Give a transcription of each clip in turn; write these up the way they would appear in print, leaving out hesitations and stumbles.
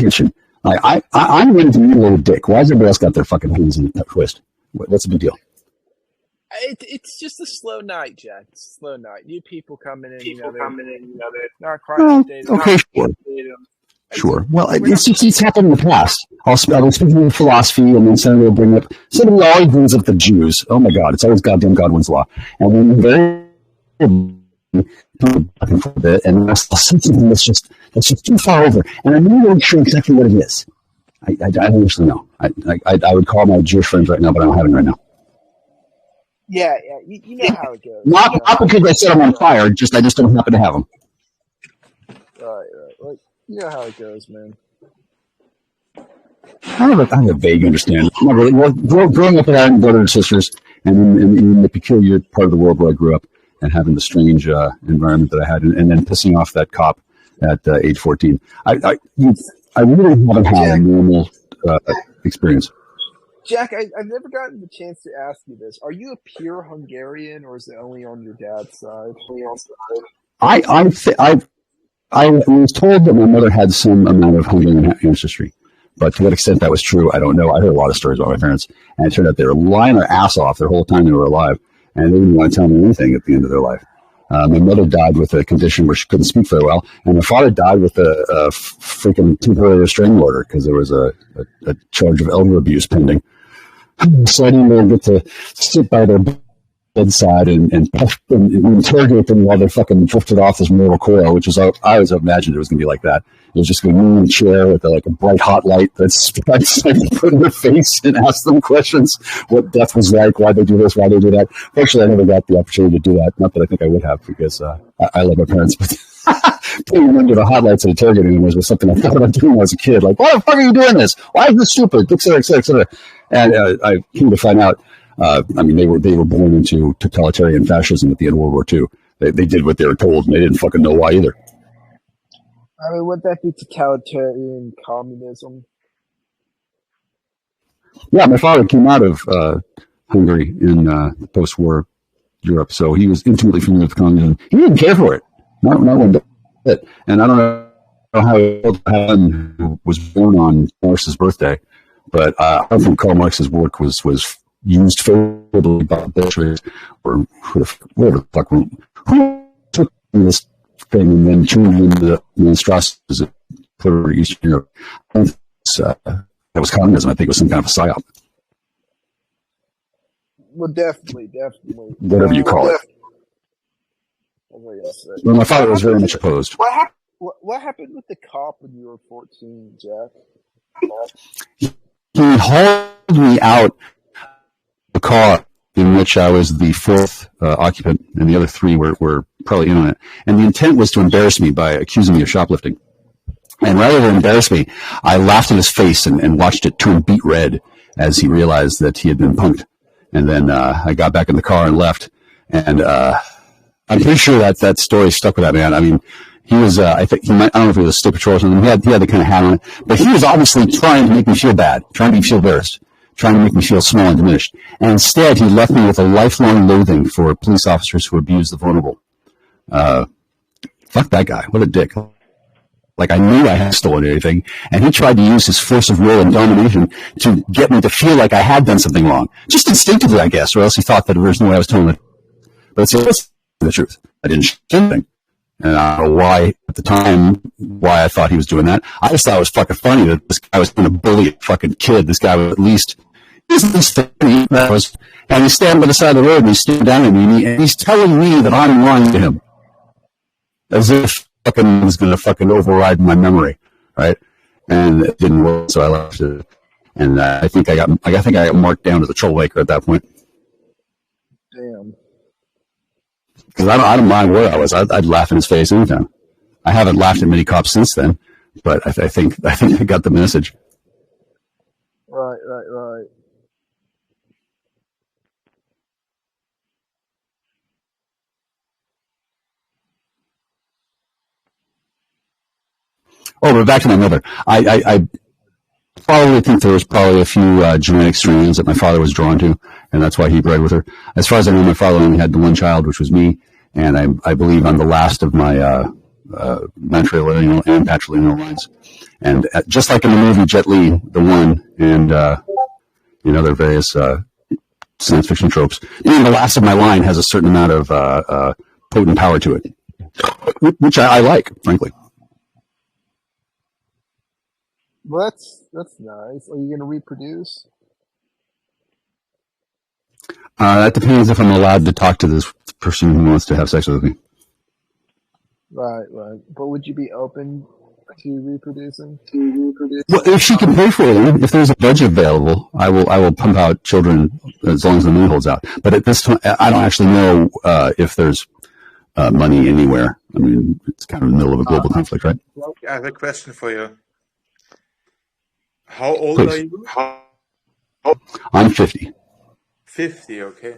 attention. I'm ready to meet a little dick. Why has everybody else got their fucking hands in a twist? What's the big deal? It's just a slow night, Jack. It's a slow night. New people coming in, they're not quite updated. Okay, sure. Well, it's happened in the past. I'll be speaking of philosophy, and then somebody will bring up, somebody always brings up the Jews. Oh my God, it's always goddamn Godwin's law. And then very a bit, and I'll say something that's just too far over. And I'm not really sure exactly what it is. I don't actually know. I would call my Jewish friends right now, but I don't have any right now. Yeah, you know how it goes. Not because I set them on fire, I just don't happen to have them. Right. Like, you know how it goes, man. I have a vague understanding. Not really. Well, growing up with having brothers and sisters, and in the peculiar part of the world where I grew up, and having the strange environment that I had, and then pissing off that cop at age 14, I really haven't had a normal experience. Jack, I've never gotten the chance to ask you this. Are you a pure Hungarian, or is it only on your dad's side? I was told that my mother had some amount of Hungarian ancestry, but to what extent that was true, I don't know. I heard a lot of stories about my parents, and it turned out they were lying their ass off their whole time they were alive, and they didn't want to tell me anything at the end of their life. My mother died with a condition where she couldn't speak very well, and my father died with a freaking temporary restraining order because there was a charge of elder abuse pending. So I didn't really get to sit by their bedside and interrogate them while they fucking drifted off this mortal coil, which was, I always imagined it was going to be like that. It was just going to be in a chair with a bright hot light that's put in their face and ask them questions, what death was like, why they do this, why they do that. Fortunately, I never got the opportunity to do that. Not that I think I would have, because I love my parents, but putting them under the hot lights and interrogating them was something I thought about doing when I was a kid. Like, why the fuck are you doing this? Why is this stupid? Et cetera, et cetera, et cetera. And I came to find out, they were born into totalitarian fascism at the end of World War II. They did what they were told, and they didn't fucking know why either. I mean, would that be totalitarian communism? Yeah, my father came out of Hungary in post-war Europe, so he was intimately familiar with communism. He didn't care for it, not one bit. And I don't know how he was born on Marx's birthday, but I don't think Karl Marx's work was used favorably by Bolsheviks or whatever the fuck. Who took this thing and then turned it into the monstrosities of Eastern Europe? That was communism. I think it was some kind of a psyop. Well, definitely. Whatever you call it. Well, my father was very much opposed. What happened with the cop when you were 14, Jack? He hauled me out the car in which I was the fourth occupant, and the other three were probably in on it. And the intent was to embarrass me by accusing me of shoplifting. And rather than embarrass me, I laughed in his face and watched it turn beet red as he realized that he had been punked. And then I got back in the car and left. And I'm pretty sure that story stuck with that man. I mean, he was, I don't know if he was a state patrol or something. He had the kind of hat on it. But he was obviously trying to make me feel bad, trying to make me feel embarrassed, trying to make me feel small and diminished. And instead, he left me with a lifelong loathing for police officers who abuse the vulnerable. Fuck that guy. What a dick. Like, I knew I hadn't stolen anything, and he tried to use his force of will and domination to get me to feel like I had done something wrong. Just instinctively, I guess, or else he thought that there was no way I was telling it. But it's the truth. I didn't do anything. And I don't know why, at the time, why I thought he was doing that. I just thought it was fucking funny that this guy was going to bully a fucking kid. This guy was at least 30. And he's standing by the side of the road, and he's staring down at me, and he's telling me that I'm lying to him. As if fucking was going to fucking override my memory, right? And it didn't work, so I left it. And I think I got marked down as a troublemaker at that point. Damn. Because I don't mind where I was. I'd laugh in his face anytime. I haven't laughed at many cops since then, but I think I got the message. Right. Oh, but back to my mother. I probably think there was probably a few genetic strands that my father was drawn to, and that's why he bred with her. As far as I know, my father only had the one child, which was me, and I believe I'm the last of my matrilineal and patrilineal lines. And just like in the movie Jet Li, The One, and there are various science fiction tropes. Even the last of my line has a certain amount of potent power to it, which I like, frankly. Well, that's nice. Are you going to reproduce? That depends if I'm allowed to talk to this person who wants to have sex with me. Right. But would you be open to reproducing? Well, if she can pay for it, if there's a budget available, I will pump out children as long as the moon holds out. But at this time, I don't actually know if there's money anywhere. I mean, it's kind of in the middle of a global conflict, right? I have a question for you. How old are you? I'm 50. 50, okay.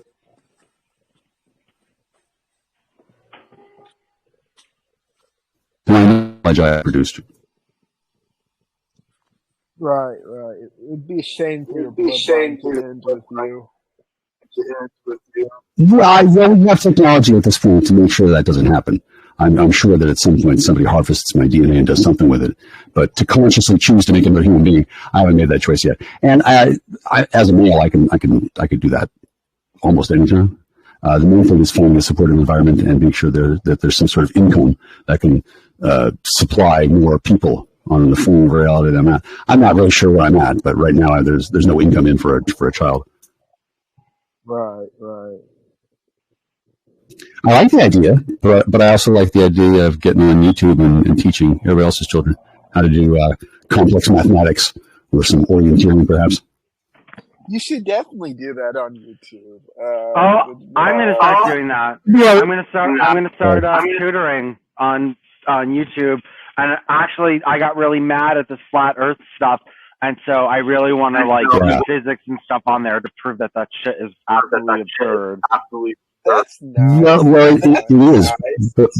I produced. Right. It would be a shame for your bloodline to end with you. Well, we have technology at this point to make sure that doesn't happen. I'm sure that at some point somebody harvests my DNA and does something with it. But to consciously choose to make another human being, I haven't made that choice yet. And I as a male, I could do that almost any time. The main thing is finding a supportive environment and being sure that there's some sort of income that can supply more people on the form of reality that I'm at. I'm not really sure where I'm at, but right now there's no income in for a child. Right. I like the idea, but I also like the idea of getting on YouTube and teaching everybody else's children how to do complex mathematics or some orienteering, perhaps. You should definitely do that on YouTube. I'm going to start doing that. Yeah. I'm going to start tutoring on YouTube. And actually, I got really mad at this flat Earth stuff, and so I really want to do physics and stuff on there to prove that shit is absolutely absurd. That's nice. Well, it is. But,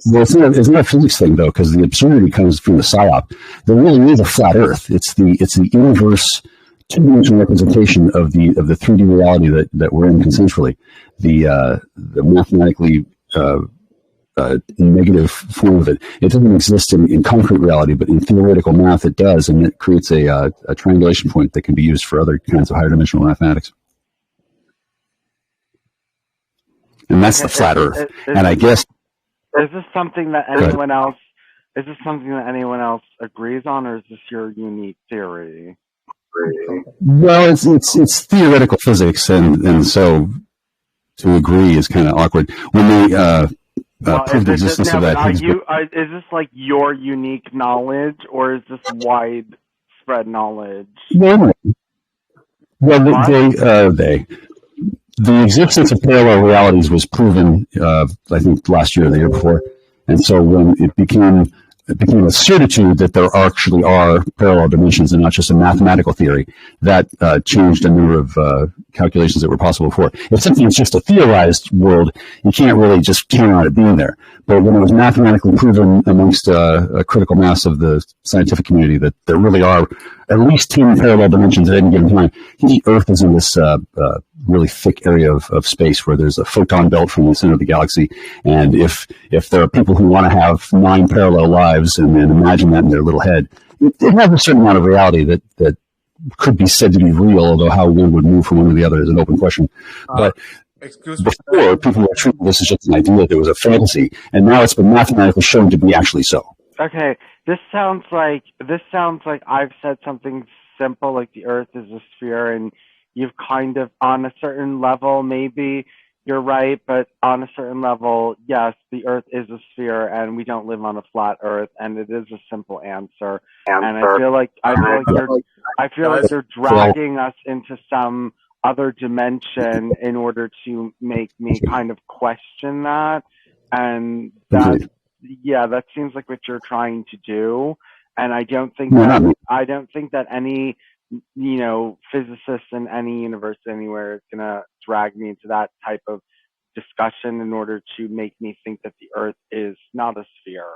well, it's not a physics thing though, because the absurdity comes from the psyop. There really is a flat Earth. It's the inverse two-dimensional representation of the 3D reality that we're in consensually. The mathematically negative form of it. It doesn't exist in concrete reality, but in theoretical math it does, and it creates a triangulation point that can be used for other kinds of higher dimensional mathematics. And that's the flat Earth. And I guess is this something that anyone else? Is this something that anyone else agrees on, or is this your unique theory? Well, it's theoretical physics, and so to agree is kind of awkward. When they prove the existence of that, is this like your unique knowledge, or is this widespread knowledge? Well, the existence of parallel realities was proven, I think, last year or the year before. And so when it became a certitude that there actually are parallel dimensions and not just a mathematical theory, that changed a number of calculations that were possible before. If something is just a theorized world, you can't really just count on it being there. But when it was mathematically proven amongst a critical mass of the scientific community that there really are at least 10 parallel dimensions at any given time, the Earth is in this really thick area of space where there's a photon belt from the center of the galaxy. And if there are people who want to have 9 parallel lives and then imagine that in their little head, it has a certain amount of reality that could be said to be real, although how one would move from one to the other is an open question. But before, people were treating this as just an idea that it was a fantasy, and now it's been mathematically shown to be actually so. Okay, this sounds like I've said something simple, like the Earth is a sphere, and you've kind of, on a certain level, maybe you're right, but on a certain level, yes, the Earth is a sphere, and we don't live on a flat Earth, and it is a simple answer. And I feel like they're dragging us into some other dimension in order to make me kind of question that, and that seems like what you're trying to do. And I don't think that any physicist in any university anywhere is gonna drag me into that type of discussion in order to make me think that the Earth is not a sphere.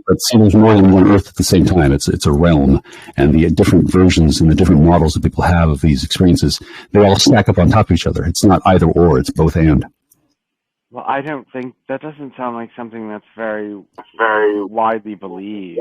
But see, there's more than one Earth at the same time. It's a realm, and the different versions and the different models that people have of these experiences, they all stack up on top of each other. It's not either or; it's both and. Well, I don't think that doesn't sound like something that's very, very widely believed.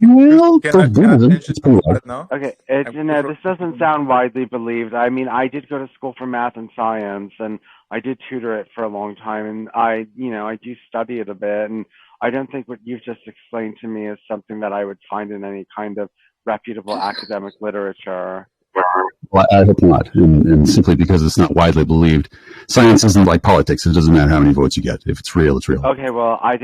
Well, Can for I Buddhism, change it's it pretty wide. now? Okay, this doesn't sound widely believed. I mean, I did go to school for math and science, and I did tutor it for a long time, and I do study it a bit, and I don't think what you've just explained to me is something that I would find in any kind of reputable academic literature. Well, I hope not, and simply because it's not widely believed. Science isn't like politics. It doesn't matter how many votes you get. If it's real, it's real. Okay, well, I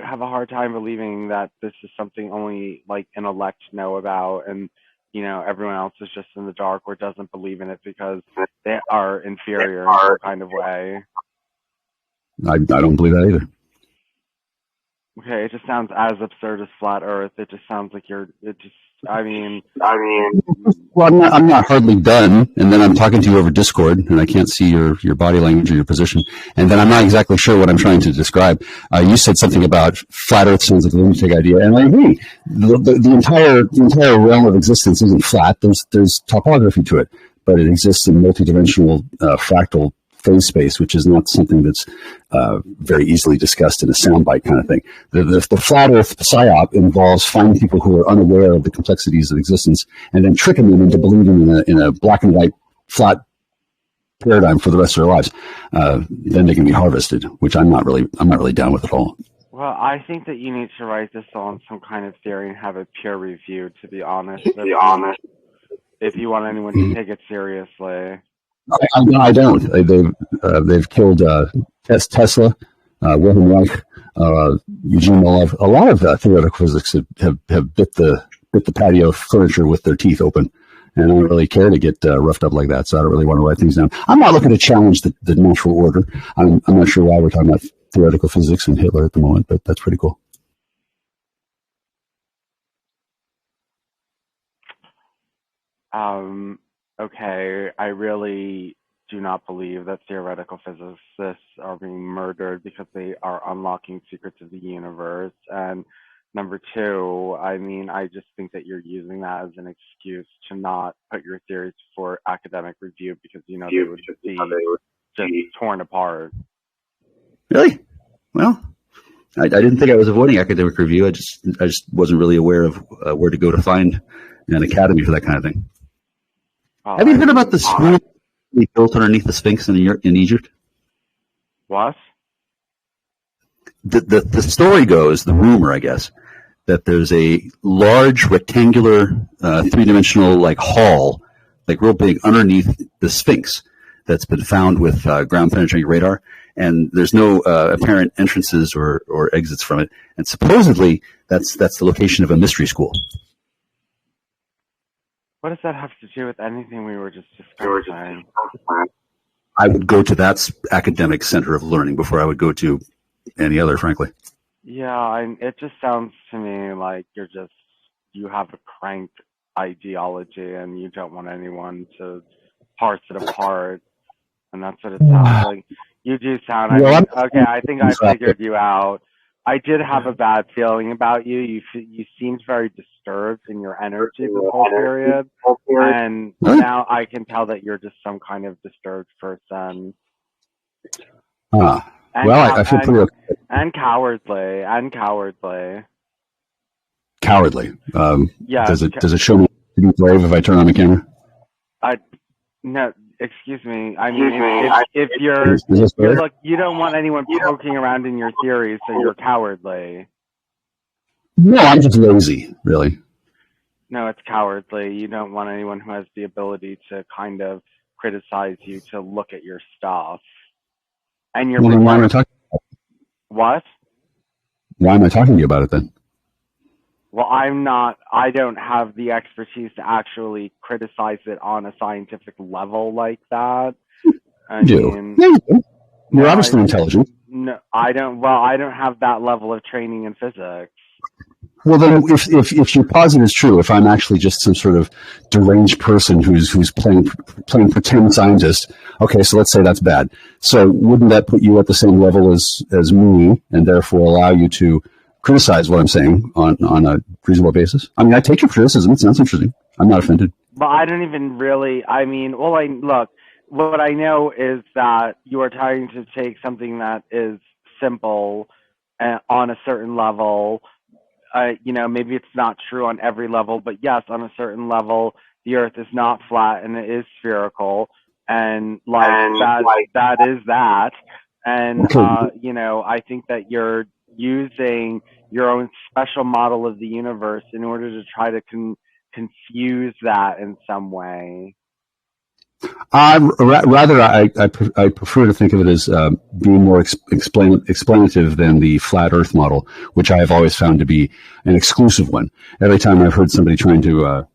have a hard time believing that this is something only like an elect know about, and everyone else is just in the dark or doesn't believe in it because they are inferior in some kind of way. I don't believe that either. Okay, it just sounds as absurd as flat Earth. It just sounds like I mean. Well, I'm not hardly done, and then I'm talking to you over Discord, and I can't see your body language or your position, and then I'm not exactly sure what I'm trying to describe. You said something about flat Earth sounds like a lunatic idea, and I agree. The entire realm of existence isn't flat. There's topography to it, but it exists in multidimensional fractal phase space, which is not something that's very easily discussed in a soundbite kind of thing. The flat Earth psyop involves finding people who are unaware of the complexities of existence and then tricking them into believing in a black and white flat paradigm for the rest of their lives. Then they can be harvested, which I'm not really down with at all. Well, I think that you need to write this on some kind of theory and have it peer reviewed, to be honest. If you want anyone to take it seriously. I don't. They've killed Tesla, Wilhelm Reich, Eugene Molov. A lot of theoretical physics have bit the patio furniture with their teeth open, and I don't really care to get roughed up like that. So I don't really want to write things down. I'm not looking to challenge the natural order. I'm not sure why we're talking about theoretical physics and Hitler at the moment, but that's pretty cool. Okay, I really do not believe that theoretical physicists are being murdered because they are unlocking secrets of the universe. And number two, I mean, I just think that you're using that as an excuse to not put your theories for academic review because, they would be just torn apart. Really? Well, I didn't think I was avoiding academic review. I just wasn't really aware of where to go to find an academy for that kind of thing. Oh, have you heard about the school built underneath the Sphinx in Egypt? What? The story goes, the rumor, I guess, that there's a large rectangular three-dimensional like hall, like real big, underneath the Sphinx that's been found with ground-penetrating radar, and there's no apparent entrances or exits from it. And supposedly, that's the location of a mystery school. What does that have to do with anything we were just discussing? I would go to that academic center of learning before I would go to any other, frankly. Yeah, it just sounds to me like you have a cranked ideology and you don't want anyone to parse it apart. And that's what it sounds like. You do sound, I think I figured you out. I did have a bad feeling about you. You seemed very disturbed in your energy this whole period. And now I can tell that you're just some kind of disturbed person. I feel pretty okay. And cowardly. Cowardly. Yeah. Does it show me to be brave if I turn on the camera? No. Excuse me. I mean, if you're look, you don't want anyone poking around in your theories, so you're cowardly. No, I'm just lazy, really. No, it's cowardly. You don't want anyone who has the ability to kind of criticize you to look at your stuff. And you're why am I talking about it? What? Why am I talking to you about it then? Well, I don't have the expertise to actually criticize it on a scientific level like that. You're obviously intelligent. No, I don't. Well, I don't have that level of training in physics. Well, then, if your posit is true, if I'm actually just some sort of deranged person who's playing pretend scientist, okay, so let's say that's bad. So wouldn't that put you at the same level as me, and therefore allow you to criticize what I'm saying on a reasonable basis? I mean, I take your criticism. It sounds interesting. I'm not offended. But I don't even really, look, what I know is that you are trying to take something that is simple on a certain level. You know, maybe it's not true on every level, but yes, on a certain level, the Earth is not flat and it is spherical, and like that is that. And you know, I think that you're using your own special model of the universe in order to try to confuse that in some way. Rather, I prefer to think of it as being more explanative than the flat Earth model, which I have always found to be an exclusive one. Every time I've heard somebody trying to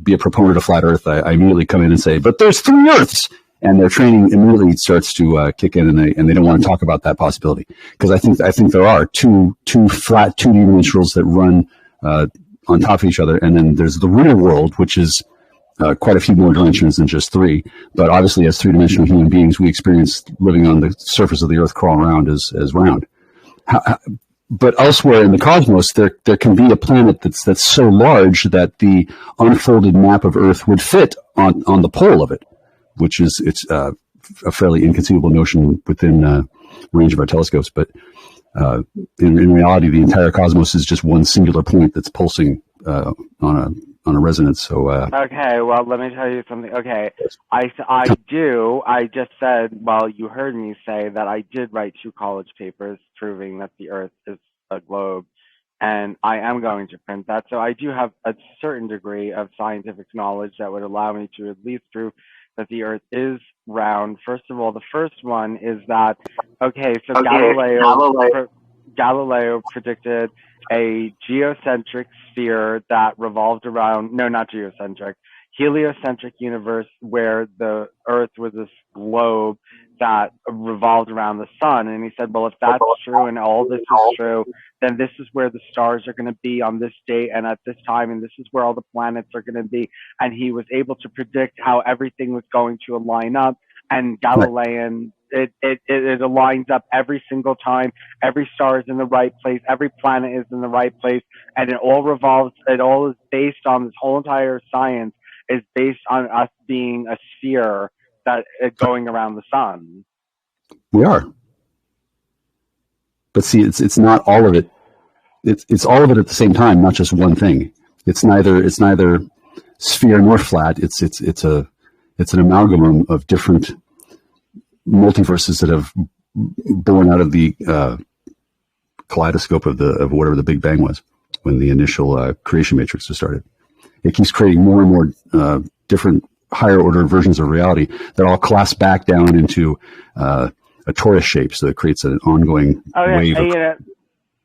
be a proponent of flat Earth, I immediately come in and say, "But there's 3 Earths," and their training immediately starts to kick in, and they don't want to talk about that possibility, because I think there are two flat 2D dimensionals that run on top of each other, and then there's the real world, which is quite a few more dimensions than just 3. But obviously, as 3-dimensional human beings, we experience living on the surface of the Earth crawling around as round. But elsewhere in the cosmos, there can be a planet that's so large that the unfolded map of Earth would fit on the pole of it, which is a fairly inconceivable notion within range of our telescopes. But in reality, the entire cosmos is just one singular point that's pulsing on a resonance. So okay, well, let me tell you something. Okay, I just said, well, you heard me say that I did write 2 college papers proving that the Earth is a globe, and I am going to print that. So I do have a certain degree of scientific knowledge that would allow me to at least prove that the Earth is round. First of all, the first one is that, okay, so Galileo predicted a geocentric sphere that revolved around, no, not geocentric, heliocentric universe, where the Earth was this globe that revolved around the sun. And he said, well, if that's true and all this is true, then this is where the stars are going to be on this date and at this time, and this is where all the planets are going to be. And he was able to predict how everything was going to line up. And Galilean, it aligns up every single time. Every star is in the right place. Every planet is in the right place. And it all revolves, it all is based on, this whole entire science is based on us being a sphere that is going around the sun. We are. But see, it's not all of it. It's all of it at the same time, not just one thing. It's neither sphere nor flat. It's an amalgam of different multiverses that have born out of the kaleidoscope of whatever the Big Bang was when the initial creation matrix was started. It keeps creating more and more different higher order versions of reality that all collapse back down into a torus shape, so it creates an ongoing wave.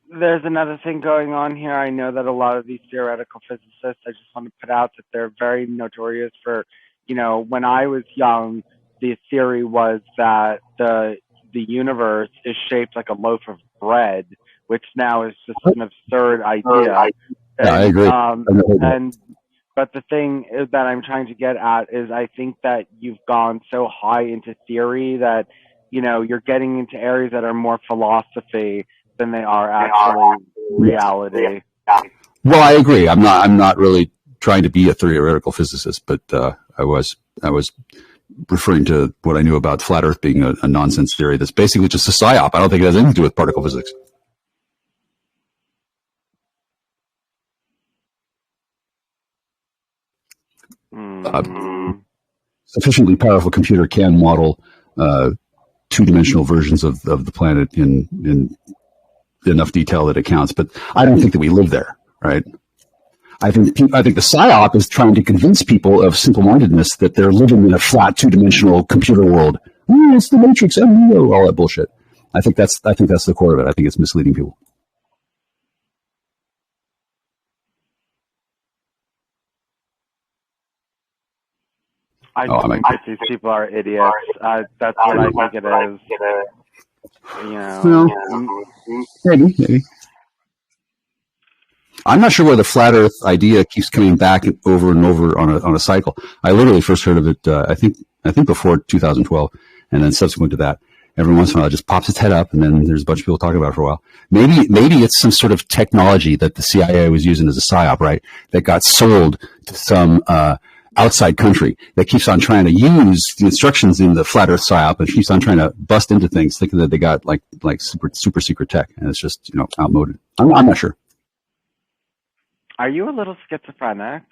There's another thing going on here. I know that a lot of these theoretical physicists, I just want to put out that they're very notorious for, you know, when I was young, the theory was that the universe is shaped like a loaf of bread, which now is just an absurd idea. Yeah, I agree. But the thing is that I'm trying to get at is I think that you've gone so high into theory that, you know, you're getting into areas that are more philosophy than they are actually reality. Well, I agree. I'm not really trying to be a theoretical physicist, but I was referring to what I knew about flat Earth being a nonsense theory that's basically just a psyop. I don't think it has anything to do with particle physics. Sufficiently powerful computer can model 2-dimensional versions of the planet in enough detail that it counts, but I don't think that we live there, right? I think the psyop is trying to convince people of simple-mindedness that they're living in a flat 2-dimensional computer world. It's the Matrix, µnow, all that bullshit. I think that's the core of it. I think it's misleading people. I think that these people are idiots. That's what I think it is. You know. Well, maybe. I'm not sure why the flat Earth idea keeps coming back over and over on a cycle. I literally first heard of it, I think before 2012, and then subsequent to that, every once in a while it just pops its head up, and then there's a bunch of people talking about it for a while. Maybe it's some sort of technology that the CIA was using as a psyop, right? That got sold to some outside country that keeps on trying to use the instructions in the flat Earth psyop and keeps on trying to bust into things, thinking that they got like super secret tech, and it's just outmoded. I'm not sure. Are you a little schizophrenic?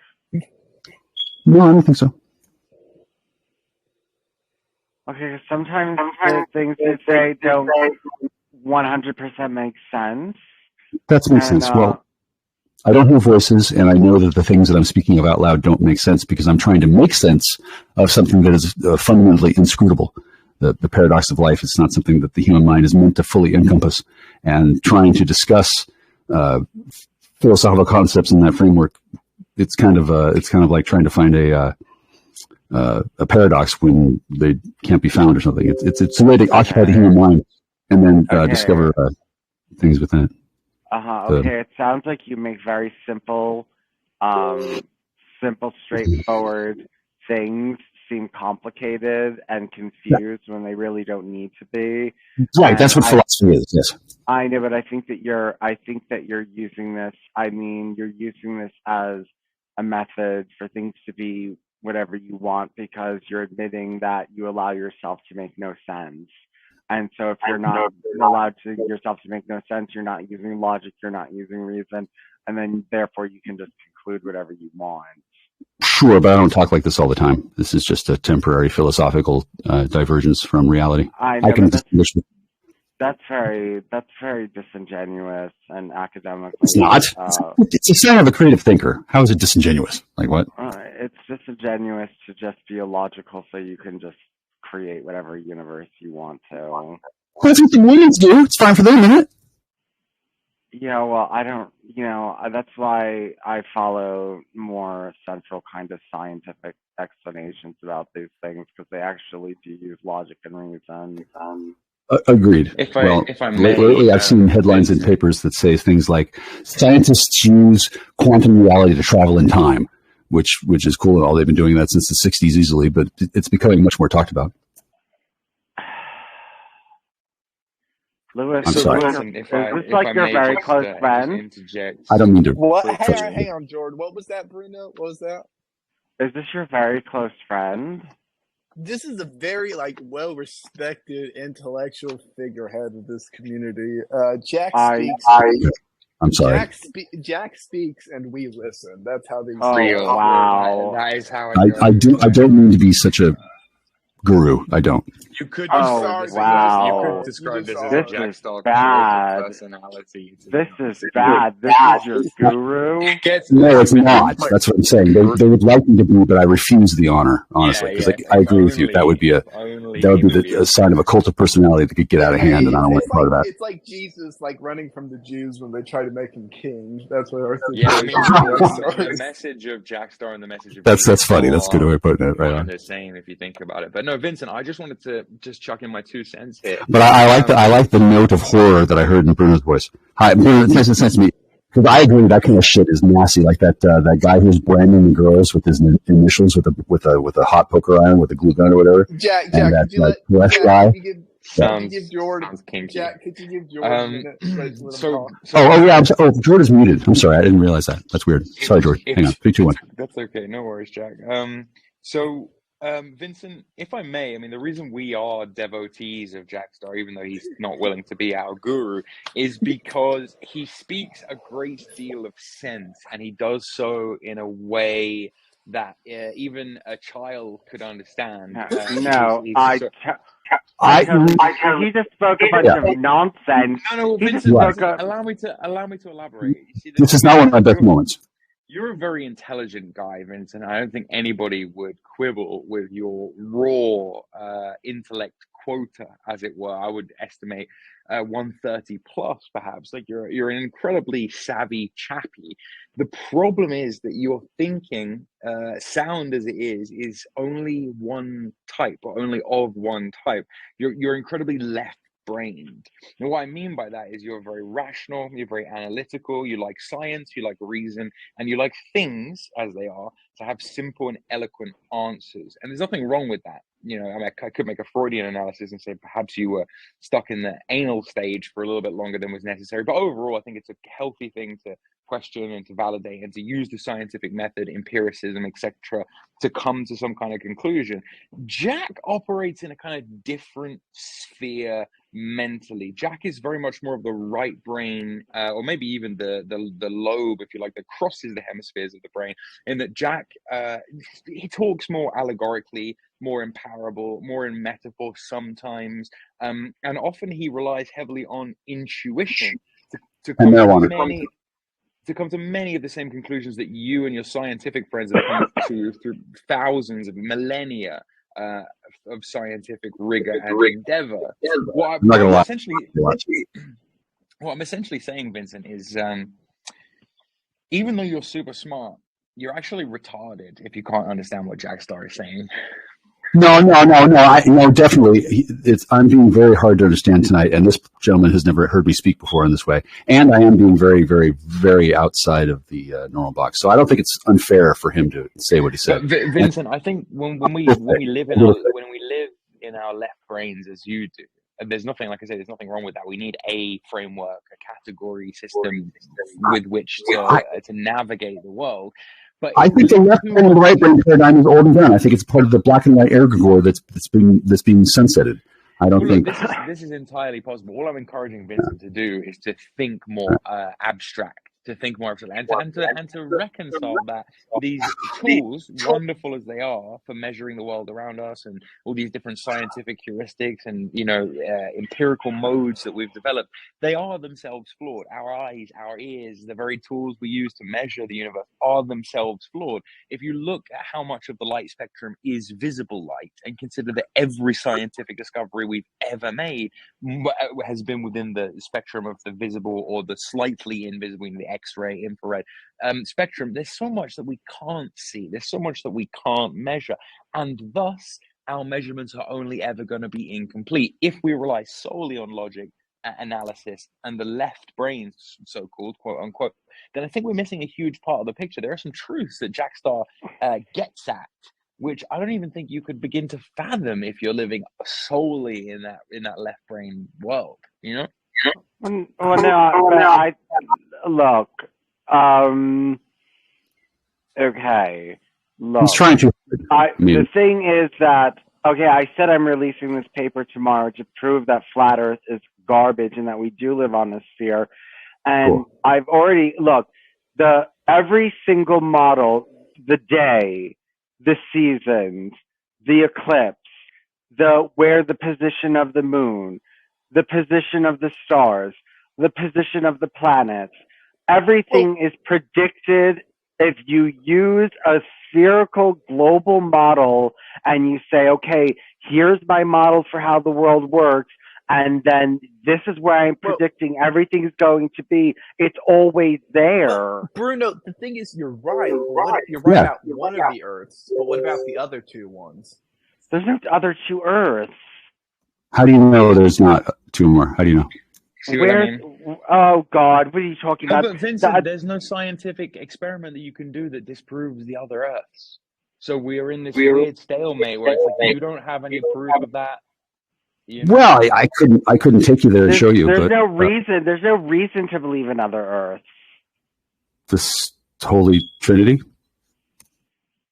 No, I don't think so. Okay, sometimes the things you say don't 100% make sense. That makes sense. Well, I don't hear voices, and I know that the things that I'm speaking of out loud don't make sense because I'm trying to make sense of something that is fundamentally inscrutable. The paradox of life is not something that the human mind is meant to fully encompass, and trying to discuss philosophical concepts in that framework, it's kind of like trying to find a paradox when they can't be found or something. It's a way to occupy the human mind and then discover things within it. Okay, it sounds like you make very simple, straightforward things seem complicated and confused when they really don't need to be. Right, and that's what philosophy is. Yes, I know, but I think that you're using this. I mean, you're using this as a method for things to be whatever you want because you're admitting that you allow yourself to make no sense. And so if you're not allowed to yourself to make no sense, you're not using logic, you're not using reason, and then therefore you can just conclude whatever you want. Sure, but I don't talk like this all the time. This is just a temporary philosophical divergence from reality. I know, I can distinguish. That's very disingenuous and academic. It's not. It's a sign of a creative thinker. How is it disingenuous? Like what? It's disingenuous to just be illogical so you can just create whatever universe you want to. Well, that's what the millions do. It's fine for them, isn't it? Yeah, well, I don't, that's why I follow more central kind of scientific explanations about these things because they actually do use logic and reason. Agreed. If I may, lately I've seen headlines in papers that say things like scientists use quantum reality to travel in time, which is cool and all. They've been doing that since the 60s easily, but it's becoming much more talked about. Lewis, I'm sorry. Is this like your very close friend? I don't mean to. What? Hang on, Jordan. What was that, Bruno? What was that? Is this your very close friend? This is a very well-respected intellectual figurehead of this community. Jack speaks. I'm sorry. Jack speaks, and we listen. That's how these. Oh wow! That is how I don't mean to be such a guru. I don't. You could. Wow! You could describe this as a Jackstar bad personality. This is bad. This is your guru. No, it's not. That's what I'm saying. They would like me to be, but I refuse the honor, honestly, because I agree with you. That would be a sign of a cult of personality that could get out of hand, and I don't want part of that. It's like Jesus, running from the Jews when they try to make him king. That's what our the message of Jackstar and the message of that's funny. That's a good way of putting it. Right on. The same if you think about it. But no, Vincent, I just wanted to chuck in my 2 cents here. But I like the note of horror that I heard in Bruno's voice. Hi, Bruno, it's nice to meet you. Because I agree that kind of shit is nasty. Like that guy who's branding the girls with his initials with a hot poker iron with a glue gun or whatever. Jack, that could you flesh guy. Sounds kinky. Jack, could you give Jordan a minute? Jordan's muted. I'm sorry, I didn't realize that. That's weird. Sorry, Jordan. Hang on. 3, 2, 1. That's okay. No worries, Jack. Vincent, if I may, the reason we are devotees of Jackstar, even though he's not willing to be our guru, is because he speaks a great deal of sense, and he does so in a way that even a child could understand. He just spoke a bunch of nonsense. No, Vincent, allow me to elaborate. This is not one of my best moments. You're a very intelligent guy, Vincent. I don't think anybody would quibble with your raw intellect quota, as it were. I would estimate 130 plus, perhaps. You're an incredibly savvy chappy. The problem is that your thinking, sound as it is only one type, or only of one type. You're incredibly left-brained. And what I mean by that is you're very rational, you're very analytical, you like science, you like reason, and you like things as they are to have simple and eloquent answers. And there's nothing wrong with that. you know, I mean, I could make a Freudian analysis and say perhaps you were stuck in the anal stage for a little bit longer than was necessary. But overall, I think it's a healthy thing to question and to validate and to use the scientific method, empiricism, etc., to come to some kind of conclusion. Jack operates in a kind of different sphere mentally. Jack is very much more of the right brain, or maybe even the lobe, if you like, that crosses the hemispheres of the brain, in that Jack, he talks more allegorically, more empowerable, more in metaphor sometimes, and often he relies heavily on intuition to come to many of the same conclusions that you and your scientific friends have come to through thousands of millennia of scientific rigor and endeavor. What I'm essentially saying, Vincent, is even though you're super smart, you're actually retarded if you can't understand what Jackstar is saying. No, definitely. I'm being very hard to understand tonight, and this gentleman has never heard me speak before in this way. And I am being very, very, very outside of the normal box. So I don't think it's unfair for him to say what he said. Vincent, I think when we live in our left brains as you do, and there's nothing, like I said, there's nothing wrong with that. We need a framework, a category system with which to navigate the world. But I think the left brain and the right brain paradigm is old and done. I think it's part of the black and white egregore that's being sunsetted. I don't think this is entirely possible. All I'm encouraging Vincent to do is to think more abstract, and to reconcile that these tools, wonderful as they are for measuring the world around us and all these different scientific heuristics and empirical modes that we've developed, they are themselves flawed. Our eyes, our ears, the very tools we use to measure the universe are themselves flawed. If you look at how much of the light spectrum is visible light and consider that every scientific discovery we've ever made has been within the spectrum of the visible or the slightly invisible, the X-ray, infrared spectrum, there's so much that we can't see. There's so much that we can't measure. And thus, our measurements are only ever going to be incomplete. If we rely solely on logic, analysis, and the left brain, so-called, quote unquote, then I think we're missing a huge part of the picture. There are some truths that Jackstar gets at, which I don't even think you could begin to fathom if you're living solely in that left brain world, you know? Well, no, look. Okay. Look. He's trying to. The thing is that, okay, I said I'm releasing this paper tomorrow to prove that flat Earth is garbage and that we do live on this sphere. And cool. I've already, look, every single model, the day, the seasons, the eclipse, where the position of the moon, the position of the stars, the position of the planets, everything is predicted. If you use a spherical global model and you say, okay, here's my model for how the world works, and then this is where I'm predicting everything is going to be, it's always there. Well, Bruno, the thing is, you're right. You're right about one of the Earths, but what about the other two ones? There's no other two Earths. How do you know there's not two more? How do you know? See what I mean? Oh, God, what are you talking about? But Vincent, there's no scientific experiment that you can do that disproves the other Earths. So we're in this weird stalemate where it's like you don't have any proof of that. You know? Well, I couldn't take you there and show you. There's no reason to believe in other Earths. This Holy Trinity?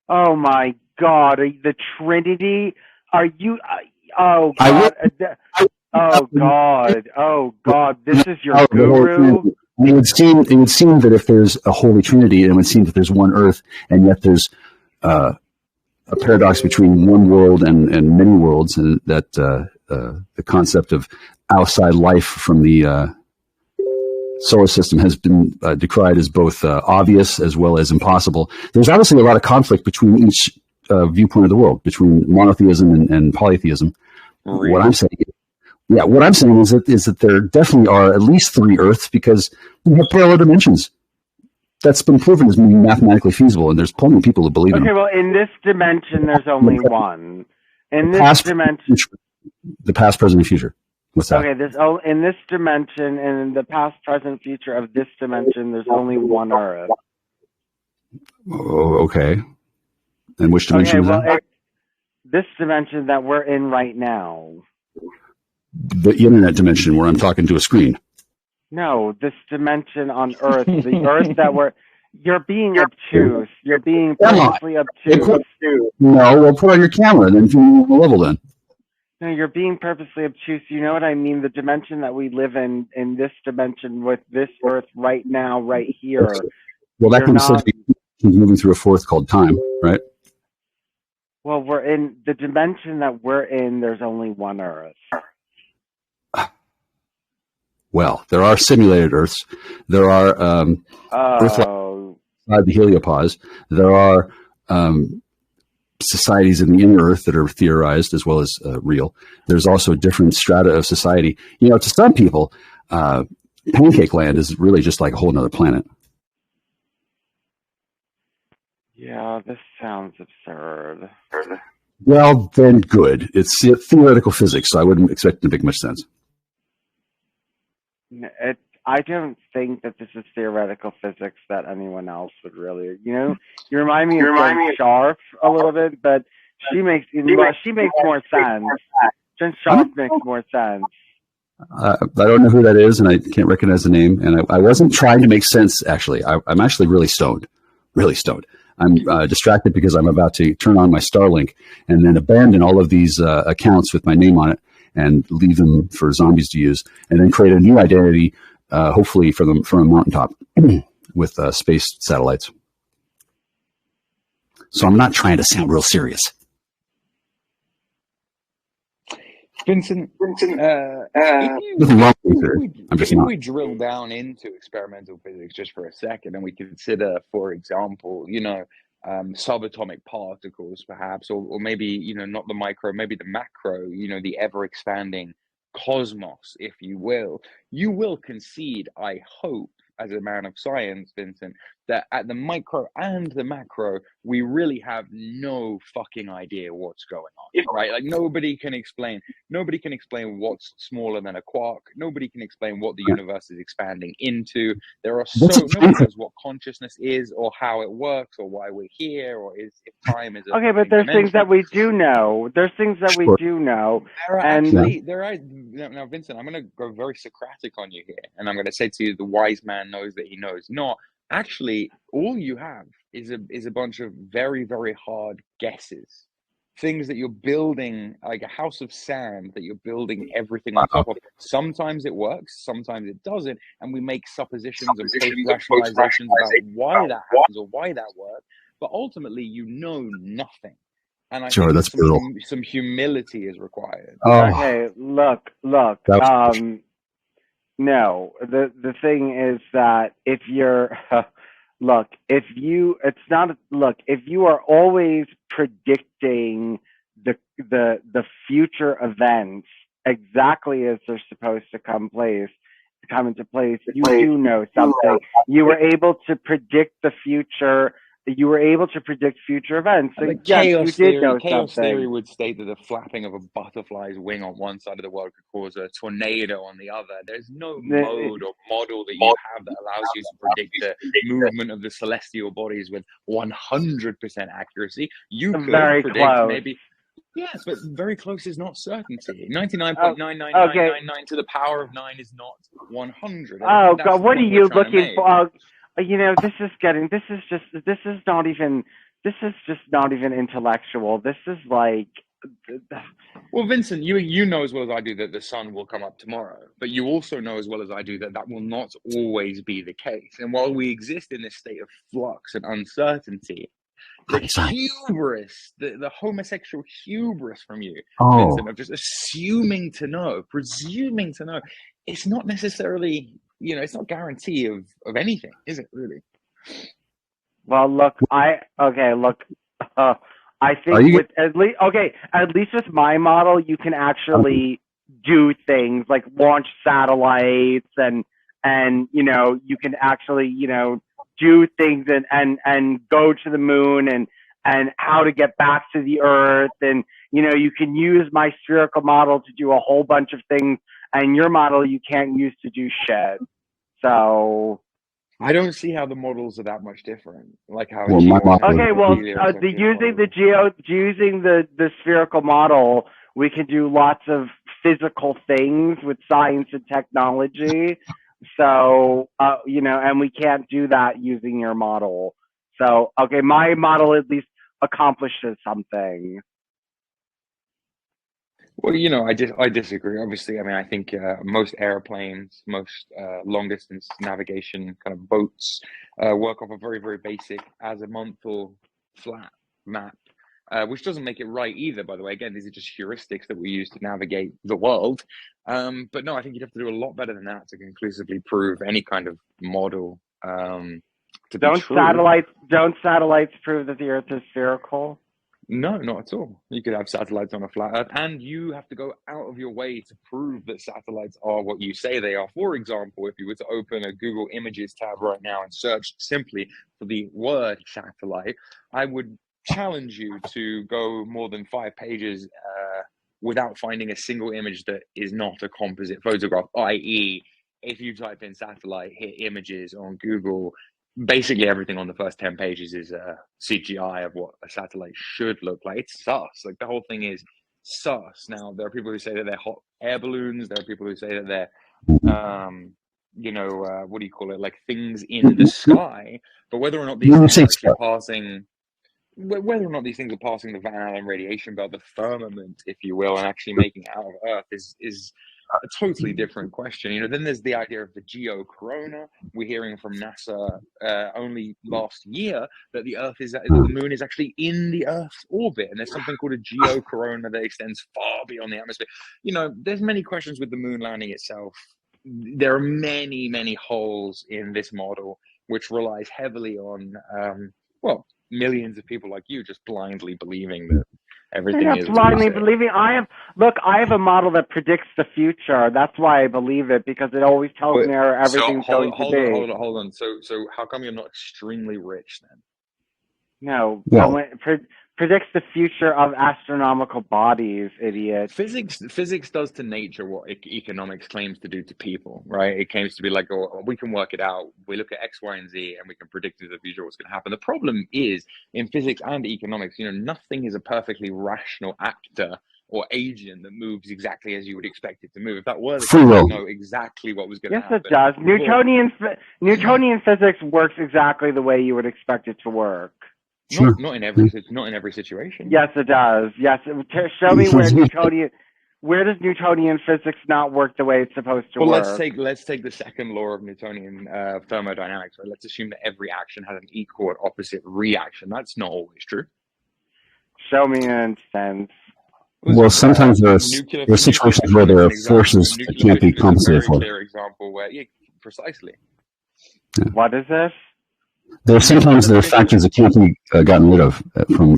Oh, my God. The Trinity? Are you... Oh, God. Oh God! This is your guru. It would seem that if there's a Holy Trinity, it would seem that there's one Earth, and yet there's a paradox between one world and many worlds, and that the concept of outside life from the solar system has been decried as both obvious as well as impossible. There's obviously a lot of conflict between each viewpoint of the world, between monotheism and polytheism. Really? What I'm saying is that there definitely are at least three Earths because we have parallel dimensions. That's been proven as being mathematically feasible, and there's plenty of people who believe in it. Okay, well, in this dimension, there's only one. In this dimension, the past, present, and future. What's that? Okay, in this dimension, and in the past, present, future of this dimension, there's only one Earth. Oh, okay. And which dimension is that? this dimension that we're in right now. The internet dimension where I'm talking to a screen. No, this dimension on Earth, the Earth that we're. You're being obtuse. You're being purposely obtuse. No, we'll put on your camera and then do the level then. No, you're being purposely obtuse. You know what I mean? The dimension that we live in this dimension with this Earth right now, right here. Well, that can be said to be moving through a fourth called time, right? Well, we're in the dimension that we're in. There's only one Earth. Well, there are simulated Earths. There are Earth outside the heliopause. There are societies in the inner Earth that are theorized as well as real. There's also different strata of society. You know, to some people, Pancake Land is really just like a whole other planet. Yeah, this sounds absurd. Well, then good. It's theoretical physics, so I wouldn't expect it to make much sense. I don't think that this is theoretical physics that anyone else would really, you know. You remind me of Jen Sharp a little bit, but she makes more sense. Jen Sharp makes more sense. I don't know who that is, and I can't recognize the name. And I wasn't trying to make sense, actually. I'm actually really stoned. Really stoned. I'm distracted because I'm about to turn on my Starlink and then abandon all of these accounts with my name on it and leave them for zombies to use, and then create a new identity, hopefully from a mountaintop with space satellites. So I'm not trying to sound real serious. Vincent, if we drill down into experimental physics just for a second, and we consider, for example, you know, subatomic particles, perhaps, or maybe, you know, not the micro, maybe the macro, you know, the ever-expanding cosmos, if you will concede, I hope, as a man of science, Vincent, that at the micro and the macro, we really have no fucking idea what's going on, right? Like nobody can explain what's smaller than a quark. Nobody can explain what the universe is expanding into. Nobody knows what consciousness is, or how it works, or why we're here, or if time is okay, but there's things that we do know. There's things that we do know. Now, Vincent, I'm going to go very Socratic on you here, and I'm going to say to you, the wise man knows that he knows not. Actually, all you have is a bunch of very, very hard guesses. Things that you're building, like a house of sand that you're building everything on top of. Sometimes it works, sometimes it doesn't, and we make suppositions and post-rationalizations about why that happens or why that works, but ultimately you know nothing. And I think some humility is required. Okay, look. No, the thing is that if you're if you are always predicting the future events exactly as they're supposed to come into place, you do know something. You were able to predict the future. You were able to predict future events. So yes, you did know something. Chaos theory would state that the flapping of a butterfly's wing on one side of the world could cause a tornado on the other. There's no mode or model that you have that allows you to predict the movement of the celestial bodies with 100% accuracy. You could predict maybe... Yes, but very close is not certainty. 99.99999 to the power of 9 is not 100. Oh God, what are you looking for? You know, this is just not even intellectual. This is like... Well, Vincent, you know as well as I do that the sun will come up tomorrow, but you also know as well as I do that that will not always be the case. And while we exist in this state of flux and uncertainty, the hubris, the homosexual hubris from you, Vincent, of just presuming to know, it's not necessarily... You know, it's not guarantee of anything, is it really? Well, look, I think at least with my model, you can actually do things like launch satellites and you know, you can actually, you know, do things and go to the moon and how to get back to the Earth, and you know, you can use my spherical model to do a whole bunch of things, and your model you can't use to do shit. So I don't see how the models are that much different. Like how Well, my model- Okay, well, using the spherical model, we can do lots of physical things with science and technology. So, you know, and we can't do that using your model. So, okay, my model at least accomplishes something. Well, you know, I disagree. Obviously, I mean, I think most airplanes, most long distance navigation kind of boats work off a very, very basic azimuthal flat map, which doesn't make it right either, by the way. Again, these are just heuristics that we use to navigate the world. But no, I think you'd have to do a lot better than that to conclusively prove any kind of model to be true. Don't satellites prove that the Earth is spherical? No, not at all. You could have satellites on a flat Earth, and you have to go out of your way to prove that satellites are what you say they are. For example, if you were to open a Google Images tab right now and search simply for the word satellite, I would challenge you to go more than 5 pages without finding a single image that is not a composite photograph, i.e., if you type in satellite, hit images on Google, basically everything on the first 10 pages is CGI of what a satellite should look like. It's sus. Like, the whole thing is sus. Now, there are people who say that they're hot air balloons. There are people who say that they're, you know, what do you call it? Like things in the sky. But whether or not these things are actually passing, whether or not these things are passing the Van Allen radiation belt, the firmament, if you will, and actually making it out of Earth is a totally different question. You know, then there's the idea of the geocorona. We're hearing from NASA only last year that the moon is actually in the Earth's orbit, and there's something called a geocorona that extends far beyond the atmosphere. You know, there's many questions with the moon landing itself. There are many, many holes in this model, which relies heavily on, well, millions of people like you just blindly believing that everything is blindly believing. I have a model that predicts the future. That's why I believe it, because it always tells me where everything's going to be. Hold on. So how come you're not extremely rich then? No, predicts the future of astronomical bodies, idiot. Physics does to nature what economics claims to do to people, right? It claims to be like, oh, we can work it out. We look at X, Y, and Z, and we can predict in the future what's going to happen. The problem is, in physics and economics, you know, nothing is a perfectly rational actor or agent that moves exactly as you would expect it to move. If that were the case, you know exactly what was going to happen. Yes, it does. Newtonian physics works exactly the way you would expect it to work. Sure. Not in every situation. Yes, it does. Yes, show me where does Newtonian physics not work the way it's supposed to work? Let's take the second law of Newtonian thermodynamics. Right? Let's assume that every action has an equal and opposite reaction. That's not always true. Show me an instance. Well, sometimes there are situations where there are forces that can't be compensated for. Clear example where, yeah, precisely. Yeah. What is this? There are factors that can't be gotten rid of from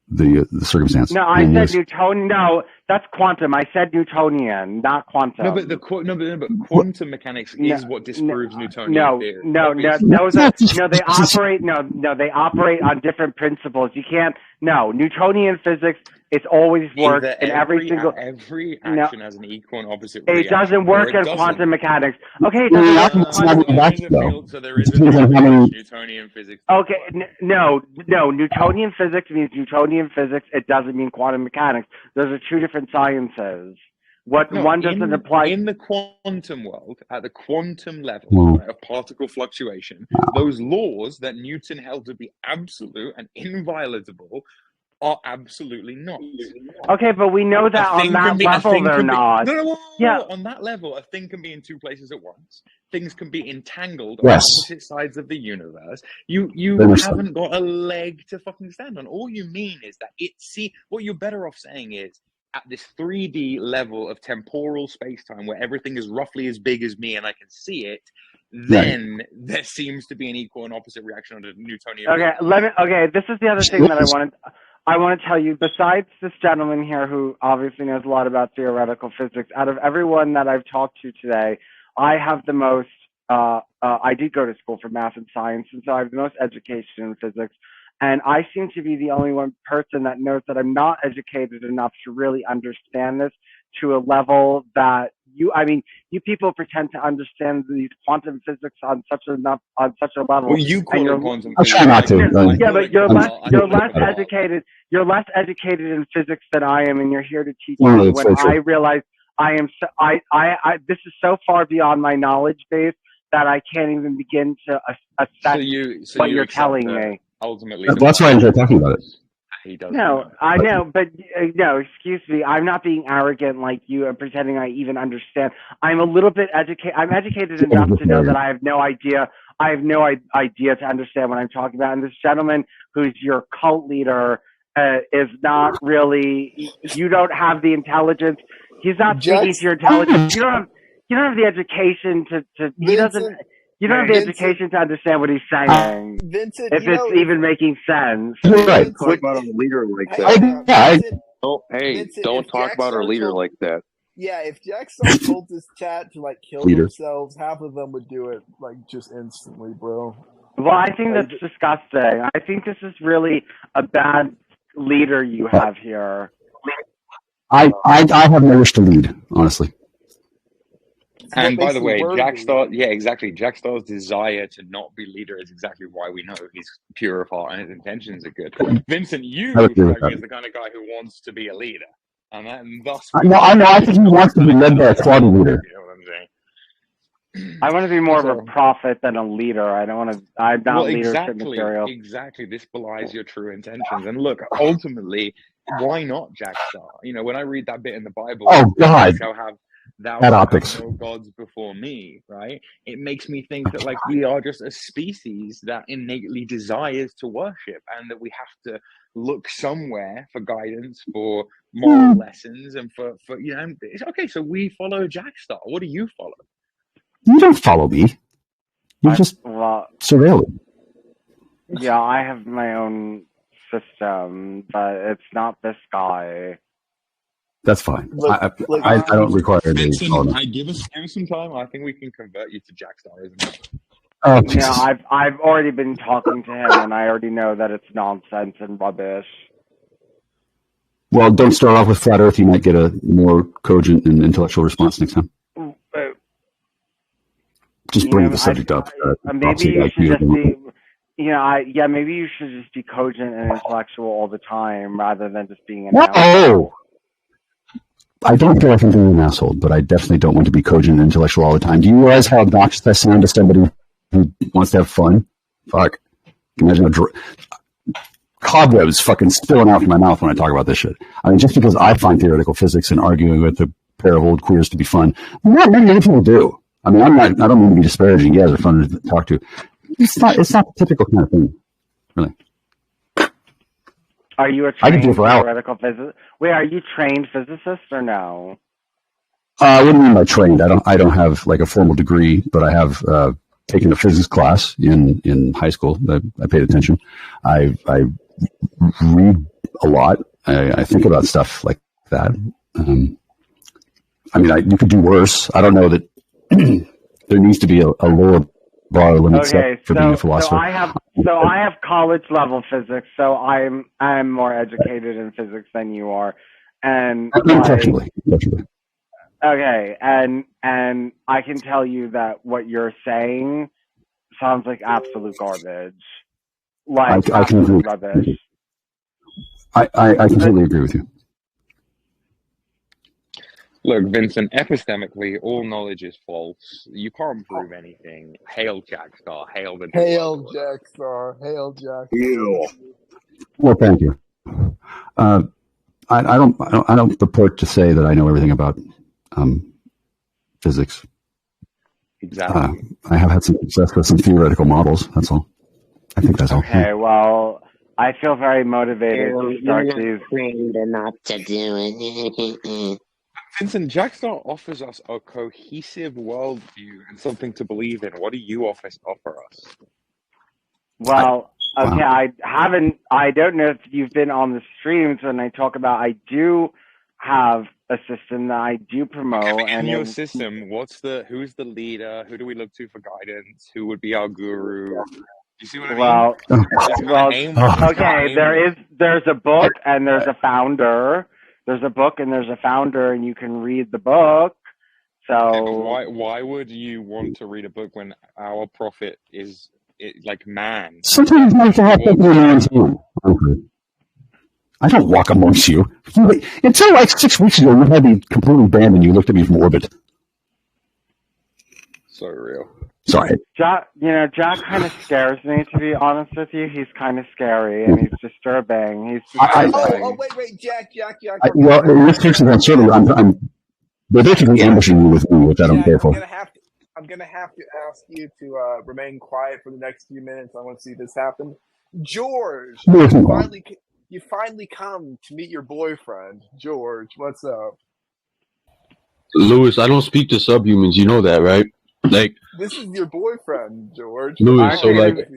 the circumstance. No, I said Newtonian. No, that's quantum. I said Newtonian, not quantum. No, but quantum mechanics is what disproves Newtonian theory. They operate on different principles. You can't. No, Newtonian physics. It's always worked in every action has an equal and opposite reaction. It doesn't work in quantum mechanics. Okay, it doesn't work in quantum. So there is a Newtonian physics. Okay, no. Newtonian physics means Newtonian physics. It doesn't mean quantum mechanics. Those are two different sciences. One doesn't apply in the quantum world at the quantum level of particle fluctuation. Those laws that Newton held to be absolute and inviolable are absolutely not. Okay, but we know that on that level they're not. No, on that level, a thing can be in two places at once. Things can be entangled on opposite sides of the universe. You haven't got a leg to fucking stand on. All you mean is that what you're better off saying is, at this 3D level of temporal space-time where everything is roughly as big as me and I can see it, then there seems to be an equal and opposite reaction under Newtonian. Okay, this is the other thing that I want to tell you. Besides this gentleman here who obviously knows a lot about theoretical physics, out of everyone that I've talked to today, I have the most, I did go to school for math and science, and so I have the most education in physics. And I seem to be the only one person that knows that I'm not educated enough to really understand this to a level that you people pretend to understand these quantum physics on such a level. Well, you call it quantum I'll physics. try not to. Yeah, but you're less I- educated. You're less educated in physics than I am, and you're here to teach No, me it's when so true. I realize I am. This is so far beyond my knowledge base that I can't even begin to assess what you're telling me. Ultimately, That's why I enjoy talking about it. he does. No, I know, but no, excuse me. I'm not being arrogant like you and pretending I even understand. I'm a little bit educated. I'm educated enough to know that I have no idea. I have no idea to understand what I'm talking about. And this gentleman who's your cult leader is not really. You don't have the intelligence. He's not speaking to your intelligence. You don't have the education to. He doesn't. You don't have the education to understand what he's saying. Vincent, If it's even making sense. You're right. Talk about our leader like that. Don't talk about our leader like that. Yeah, if Jackstar told this chat to like kill themselves, half of them would do it like just instantly, bro. Well, I think that's disgusting. I think this is really a bad leader you have here. I have no wish to lead, honestly. And by the way, Jackstar, yeah, exactly. Jackstar's desire to not be leader is exactly why we know he's pure of heart and his intentions are good. Vincent, you is the kind of guy who wants to be a leader. And thus... No, I think he wants to be led by a quality leader. You know what I'm saying? I want to be more of a prophet than a leader. I don't want to... I'm not leadership material. Exactly. This belies your true intentions. And look, ultimately, why not Jackstar? You know, when I read that bit in the Bible... Oh, God. Thou That shalt optics. have no gods before me, right? It makes me think that like we are just a species that innately desires to worship, and that we have to look somewhere for guidance, for moral lessons, and for you know. It's okay, so we follow Jackstar. What do you follow? You don't follow me. You just surveil it. Yeah, I have my own system, but it's not this guy. That's fine. I don't require any. Vincent, give us some time. I think we can convert you to Jackstar, isn't it? Oh, yeah, I've already been talking to him, and I already know that it's nonsense and rubbish. Well, don't start off with flat Earth. You might get a more cogent and intellectual response next time. Just bring the subject up. Maybe you should just be. Maybe you should just be cogent and intellectual all the time, rather than just being an asshole. I don't feel like I'm being an asshole, but I definitely don't want to be cogent and intellectual all the time. Do you realize how obnoxious I sound to somebody who wants to have fun? Fuck. Imagine cobwebs fucking spilling out from my mouth when I talk about this shit. I mean, just because I find theoretical physics and arguing with a pair of old queers to be fun, not many other people do. I mean, I don't mean to be disparaging. Yeah, they're fun to talk to. It's not the typical kind of thing, really. Are you a trained theoretical physicist? Wait, are you trained physicist or no? What do you mean by trained? I don't have like a formal degree, but I have taken a physics class in high school. I paid attention. I read a lot. I think about stuff like that. I mean, you could do worse. I don't know that there needs to be a lower bar limit set for being a philosopher. So I have college level physics, so I'm more educated in physics than you are, and Definitely. Okay, and I can tell you that what you're saying sounds like absolute garbage. Like I can agree. Rubbish. I completely agree with you. Look, Vincent, epistemically, all knowledge is false. You can't prove anything. Hail Jackstar. Hail the Jackstar. Hail Jackstar. Well, thank you. I don't purport to say that I know everything about physics. Exactly. I have had some success with some theoretical models. That's all. I think that's all. Okay. Well, I feel very motivated to start these. Not to do it. Vincent, Jackstar offers us a cohesive worldview and something to believe in. What do you offer us? Well, okay, I don't know if you've been on the streams when I talk about, I do have a system that I do promote. Okay, and your system, who's the leader? Who do we look to for guidance? Who would be our guru? You see what I mean? Okay, there's a book and there's a founder. There's a book and there's a founder, and you can read the book. So why would you want to read a book when our prophet is like man? Sometimes you have to have people in one's own. I don't walk amongst you. Until like 6 weeks ago, you had me completely banned and you looked at me from orbit. So real. Sorry. Jack kind of scares me, to be honest with you. He's kind of scary and he's disturbing. He's disturbing. Wait, Jack. Well, in this case, they're basically ambushing you with me, which I don't care for. I'm gonna have to ask you to remain quiet for the next few minutes. I want to see this happen. George, you finally come to meet your boyfriend. George, what's up? Lewis, I don't speak to subhumans. You know that, right? Like, this is your boyfriend, George. Lewis, so like,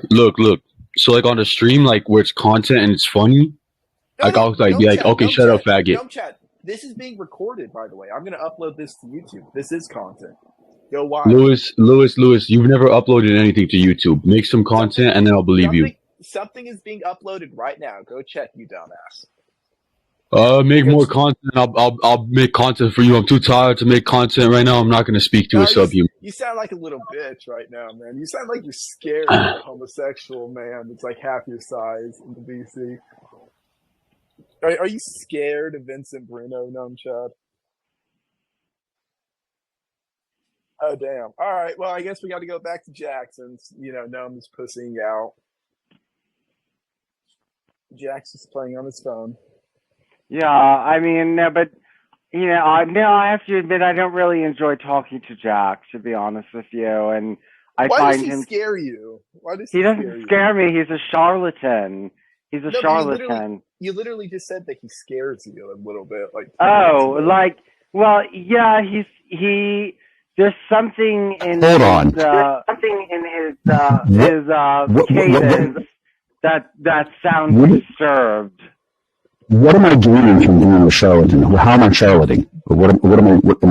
look. So like on the stream, like where it's content and it's funny, I'll be like, okay, shut up, faggot. Don't chat. This is being recorded, by the way. I'm gonna upload this to YouTube. This is content. Go watch. Lewis, you've never uploaded anything to YouTube. Make some content, and then I'll believe you. Something is being uploaded right now. Go check, you dumbass. Make more content. I'll make content for you. I'm too tired to make content right now. I'm not going to speak to a subhuman. You sound like a little bitch right now, man. You sound like you're scared of a homosexual man that's like half your size in the BC. Are you scared of Vincent Bruno, Numchad? Oh, damn. All right. Well, I guess we got to go back to Jackson's. Num's pussying out. Jackson's playing on his phone. Yeah, I mean, but, I have to admit I don't really enjoy talking to Jack, to be honest with you. And Why does he scare you? He doesn't scare me. He's a charlatan. He's a charlatan. You literally just said that he scares you a little bit. There's something in cadence that sounds disturbed. What am I doing from being a charlatan? How am I charlating? What am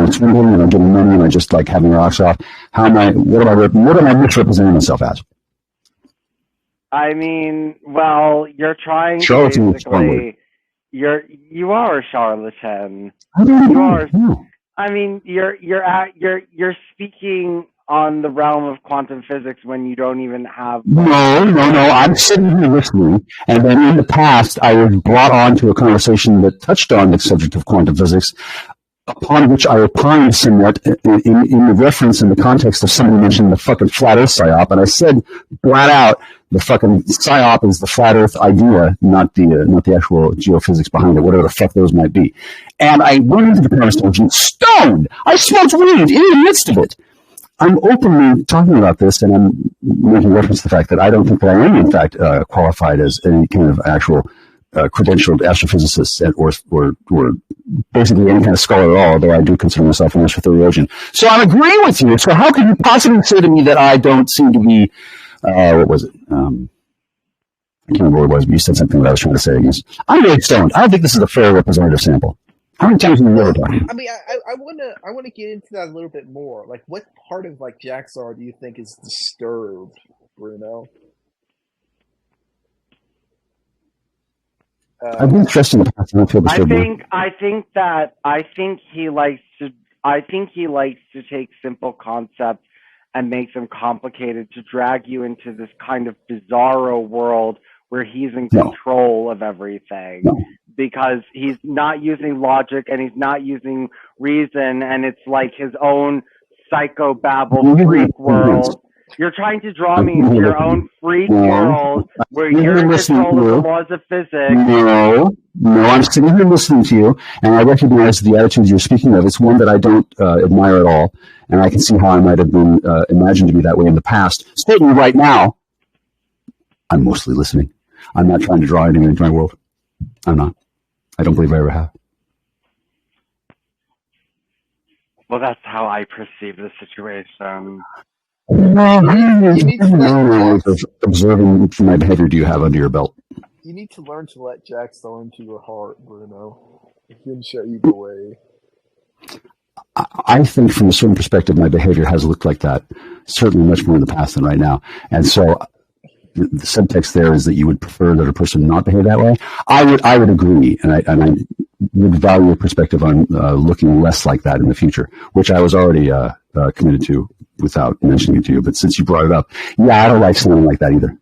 I swindling? Am I getting money? Am I just like having rocks off? What am I misrepresenting myself as? I mean, well, you're trying charlatan to basically, you are a charlatan. I mean, you're speaking on the realm of quantum physics when you don't even have... No. I'm sitting here listening, and then in the past, I was brought on to a conversation that touched on the subject of quantum physics, upon which I opined somewhat in the reference in the context of somebody mentioning the fucking flat earth psyop, and I said flat out, the fucking psyop is the flat earth idea, not the actual geophysics behind it, whatever the fuck those might be. And I went into the conversation stoned. I smoked weed in the midst of it. I'm openly talking about this, and I'm making reference to the fact that I don't think that I am, in fact, qualified as any kind of actual credentialed astrophysicist or basically any kind of scholar at all, although I do consider myself an astrotheologian. So I agree with you. So how can you possibly say to me that I don't seem to be, what was it? I can't remember what it was, but you said something that I was trying to say against. I'm really stoned. I don't think this is a fair representative sample. How many times have you ever talked? I mean, I want to get into that a little bit more. Like, what part of like Jackstar do you think is disturbed, Bruno? I've been stressed in the past. I don't feel disturbed. I think he likes to take simple concepts and make them complicated to drag you into this kind of bizarro world where he's in control of everything. No. Because he's not using logic and he's not using reason, and it's like his own psychobabble freak world. You're trying to draw me into your own freak world where you're in control of the laws of physics. No, I'm sitting here listening to you, and I recognize the attitudes you're speaking of. It's one that I don't admire at all, and I can see how I might have been imagined to be that way in the past. Certainly right now, I'm mostly listening. I'm not trying to draw anything into my world. I'm not. I don't believe I ever have. Well, that's how I perceive the situation. Observing my behavior do you have under your belt? You need to learn to let Jackstar into your heart, Bruno. He can show you the way. I think from a certain perspective, my behavior has looked like that, certainly much more in the past than right now. And so the subtext there is that you would prefer that a person not behave that way. I would agree, and I would value your perspective on looking less like that in the future, which I was already committed to without mentioning it to you. But since you brought it up, yeah, I don't like sounding like that either.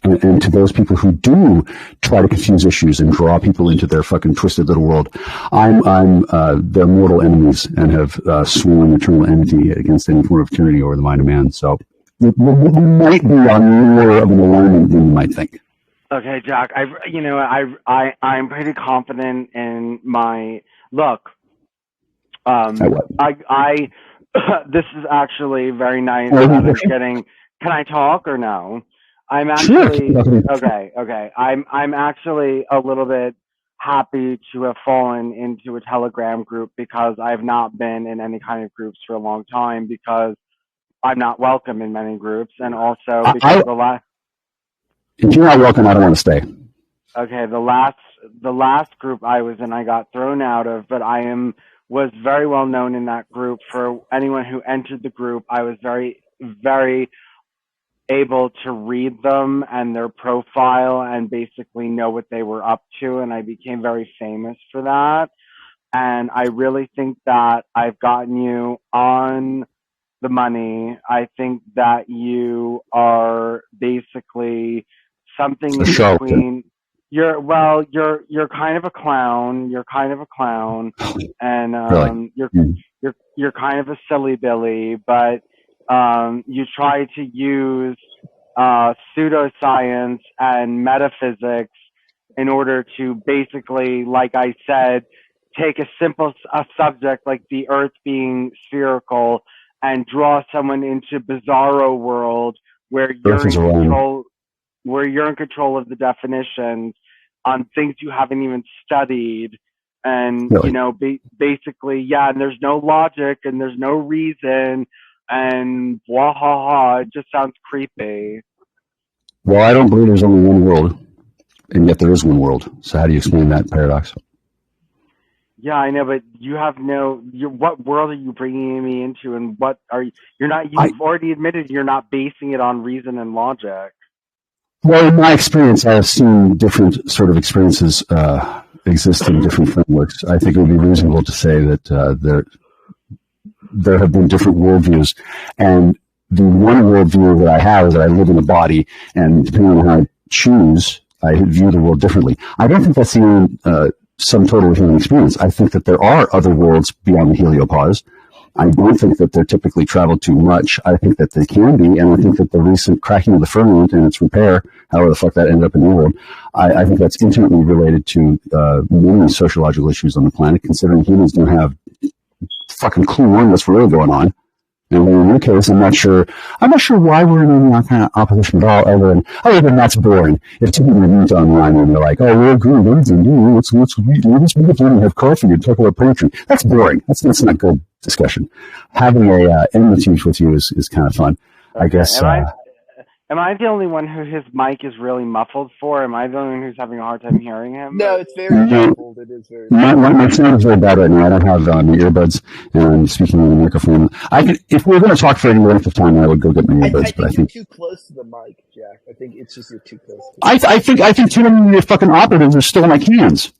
And to those people who do try to confuse issues and draw people into their fucking twisted little world, I'm their mortal enemies and have sworn eternal enmity against any form of tyranny over the mind of man. So we might be on more of an alignment than you might think. Okay, Jack. I'm pretty confident in my look. This is actually very nice. Can I talk or no? I'm actually okay. I'm actually a little bit happy to have fallen into a Telegram group because I've not been in any kind of groups for a long time because I'm not welcome in many groups, and also because if you're not welcome, I don't want to stay. Okay, the last group I was in, I got thrown out of, but was very well known in that group. For anyone who entered the group, I was very, very able to read them and their profile and basically know what they were up to, and I became very famous for that. And I really think that I've gotten you on the money. I think that you are basically something in between. You're kind of a clown. You're kind of a clown, and really? you're kind of a silly Billy, but you try to use pseudoscience and metaphysics in order to basically, like I said, take a subject like the Earth being spherical and draw someone into bizarro world where you're in control. Where you're in control of the definitions on things you haven't even studied, and really? Basically, and there's no logic and there's no reason, and blah ha ha. It just sounds creepy. Well, I don't believe there's only one world, and yet there is one world. So how do you explain that paradox? Yeah, I know, but you have what world are you bringing me into, and what are you're not? You've already admitted you're not basing it on reason and logic. Well, in my experience, I have seen different sort of experiences exist in different frameworks. I think it would be reasonable to say that there have been different worldviews, and the one worldview that I have is that I live in a body, and depending on how I choose, I view the world differently. I don't think that's the sum total of human experience. I think that there are other worlds beyond the heliopause. I don't think that they're typically traveled too much. I think that they can be, and I think that the recent cracking of the firmament and its repair, however the fuck that ended up in the world, I think that's intimately related to many sociological issues on the planet, considering humans don't have fucking clue on what's really going on. And in your case, I'm not sure why we're in any kind of opposition at all, other than that's boring. If two people meet online and they're like, oh, we agree, let's have coffee and talk about poetry. That's boring. That's not good discussion. Having a enmity with you is kind of fun. Okay. I guess. Am I the only one who his mic is really muffled for? Am I the only one who's having a hard time hearing him? No, it's very muffled. It is very my sound is very bad right now. I don't have my earbuds, and I'm speaking in the microphone. If we were going to talk for any length of time, I would go get my earbuds. I think you're too close to the mic, Jack. I think it's just you're too close to it. I think too many fucking operatives are still in my cans.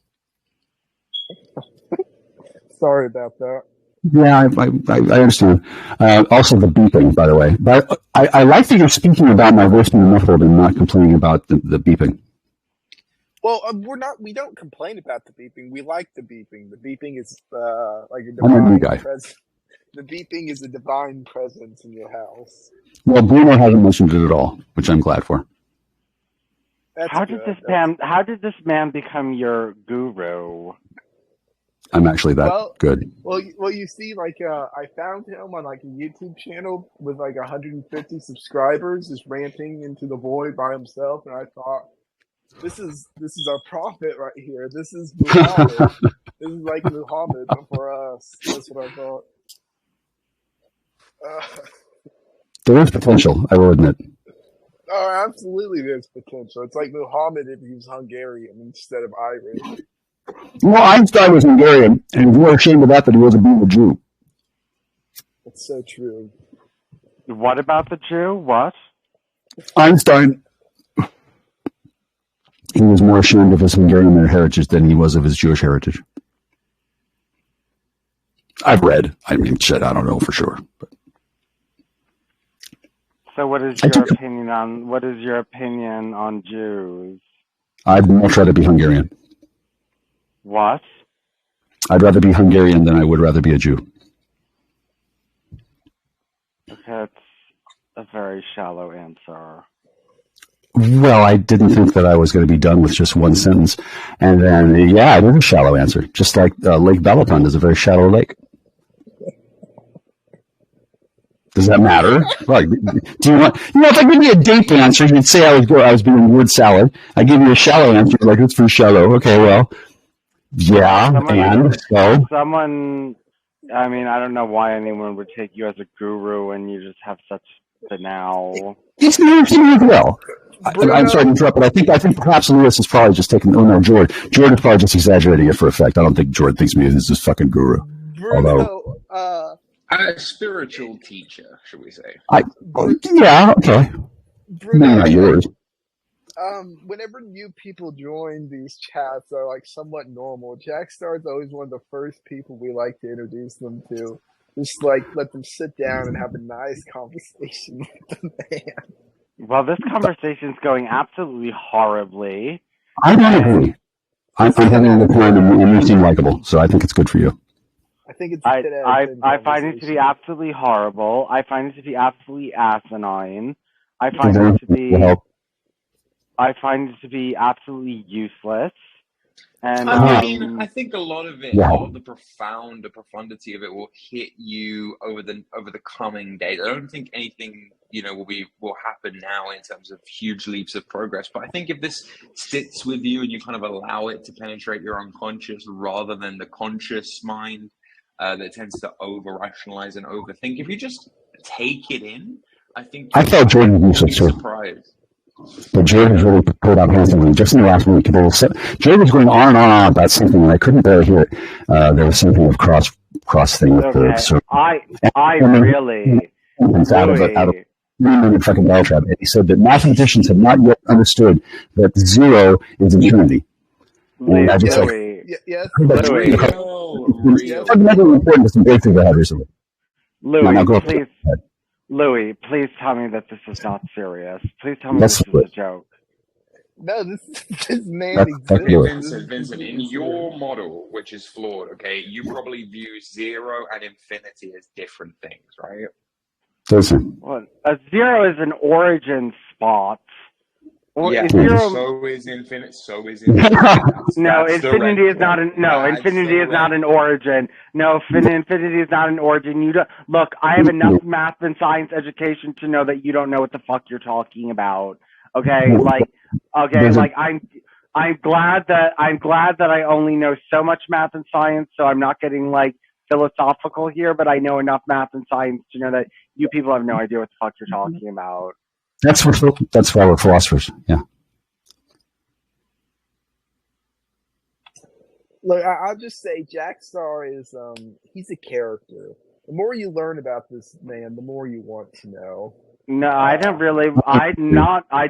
Sorry about that. Yeah, I understand. Also the beeping, by the way. But I like that you're speaking about my voice being muffled and not complaining about the beeping. Well, we don't complain about the beeping. We like the beeping. The beeping is like a divine presence. The beeping is a divine presence in your house. Well, Bruno hasn't mentioned it at all, which I'm glad for. How did this man become your guru? I'm actually that good. Well, you see, like, I found him on like a YouTube channel with like 150 subscribers, just ranting into the void by himself, and I thought, this is our prophet right here. This is Muhammad. This is like Muhammad for us. That's what I thought. There is potential, I will admit. Oh, absolutely, there's potential. It's like Muhammad if he was Hungarian instead of Irish. Well, Einstein was Hungarian, and we were ashamed of that he was a Jew. That's so true. What about the Jew? What? Einstein. He was more ashamed of his Hungarian heritage than he was of his Jewish heritage. I've read. I mean, shit, I don't know for sure. But. So what is your opinion on Jews? I'd much rather be Hungarian. What? I'd rather be Hungarian than I would rather be a Jew. Okay, that's a very shallow answer. Well, I didn't think that I was going to be done with just one sentence. And then, yeah, it is a shallow answer. Just like Lake Balaton is a very shallow lake. Does that matter? Like, do you want, if I give you a deep answer, you'd say I was being word salad. I give you a shallow answer, like, it's pretty shallow. Okay, well, yeah, Someone, I mean, I don't know why anyone would take you as a guru and you just have such banal. It's not as well. I'm sorry to interrupt, but I think perhaps Lewis is probably just taking. Oh no, Jordan is probably just exaggerating it for effect. I don't think Jordan thinks me as this fucking guru. Bruno, a spiritual teacher, should we say? Yeah, okay. Bruno, no, not yours. Whenever new people join these chats are like somewhat normal, Jackstar is always one of the first people we like to introduce them to. Just like let them sit down and have a nice conversation with the man. Well, this conversation's going absolutely horribly. I don't agree. I'm having a good time and you seem likable, so I think it's good for you. I think it's. I find it to be absolutely horrible. I find it to be absolutely asinine. I find it to be absolutely useless. And I mean, I think a lot of it, a lot of the profundity of it will hit you over the coming days. I don't think anything, will happen now in terms of huge leaps of progress. But I think if this sits with you and you kind of allow it to penetrate your unconscious rather than the conscious mind that tends to over-rationalize and overthink, if you just take it in, I think I thought Jordan was surprised. But Jordan has really pulled out handsomely. Just in the last week, Jordan was going on and on about something, and I couldn't barely hear it. There was something of cross thing with the. I really. Out of fucking bell trap, and he said that mathematicians have not yet understood that zero is infinity. And I just it's fundamentally important to some breakthrough I had recently. Louis, please tell me that this is not serious. Please tell me this is a joke. No, this man exists. Vincent, in your model, which is flawed, okay, you probably view 0 and infinity as different things, right? Listen. Well, a 0 is an origin spot. Yeah, so is infinity. No, infinity is not infinity is not an origin. No, infinity is not an origin. You don't look. I have enough math and science education to know that you don't know what the fuck you're talking about. Okay, I'm glad that I only know so much math and science, so I'm not getting like philosophical here. But I know enough math and science to know that you people have no idea what the fuck you're talking about. That's why we're philosophers. Yeah. Look, I'll just say Jackstar is he's a character. The more you learn about this man, the more you want to know. No, I don't really. I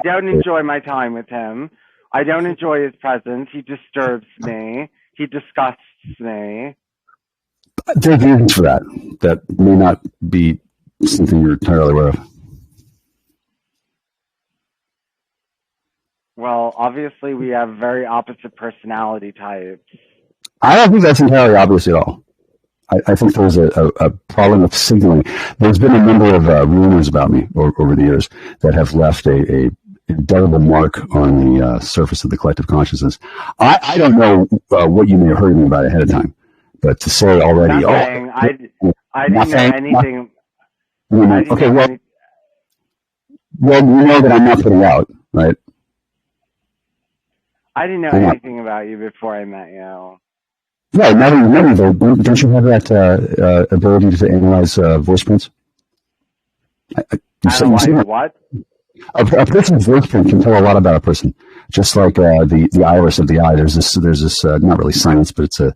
don't enjoy my time with him. I don't enjoy his presence. He disturbs me. He disgusts me. There are reasons for that. That may not be something you're entirely aware of. Well, obviously, we have very opposite personality types. I don't think that's entirely obvious at all. I think there's a problem of signaling. There's been a number of rumors about me over the years that have left a indelible mark on the surface of the collective consciousness. I don't know what you may have heard me about ahead of time, but to say already, Nothing. I didn't know anything. Okay, well, you know that I'm not putting out, right? I didn't know anything about you before I met you. Right, never though. Don't you have that ability to analyze voice prints? Analyze what? A person's voice print can tell a lot about a person. Just like the iris of the eye. There's this not really science, but it's a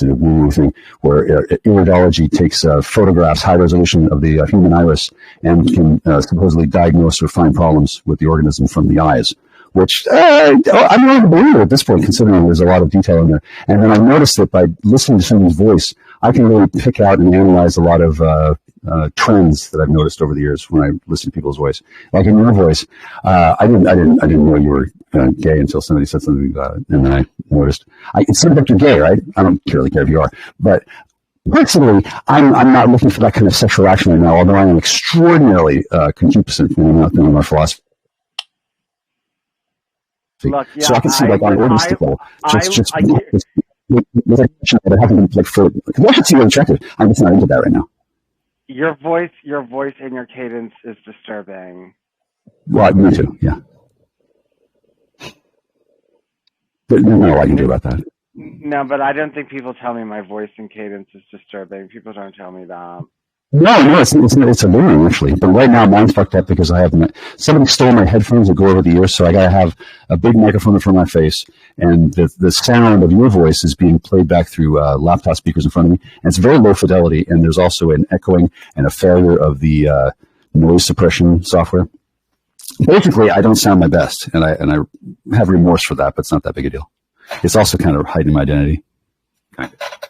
woo thing where iridology takes photographs, high resolution of the human iris, and can supposedly diagnose or find problems with the organism from the eyes. Which I'm not a believer at this point, considering there's a lot of detail in there. And then I noticed that by listening to somebody's voice, I can really pick out and analyze a lot of trends that I've noticed over the years when I listen to people's voice. Like in your voice, I didn't know you were gay until somebody said something about it, and then I noticed. It seems like you're gay, right? I don't really care if you are, but personally, I'm not looking for that kind of sexual action right now. Although I am extraordinarily concupiscent in my philosophy. Look, yeah, so I can see like on an organistic level, just I haven't been like for because I should see you're attractive. I'm just not into that right now. Your voice and your cadence is disturbing. Well, me too. Yeah, but no, I can do about that. No, but I don't think people tell me my voice and cadence is disturbing. People don't tell me that. No, it's alluring actually. But right now mine's fucked up because I have somebody stole my headphones that go over the ears, so I gotta have a big microphone in front of my face, and the sound of your voice is being played back through laptop speakers in front of me, and it's very low fidelity, and there's also an echoing and a failure of the noise suppression software. Basically, I don't sound my best, and I have remorse for that, but it's not that big a deal. It's also kind of hiding my identity. Kind of.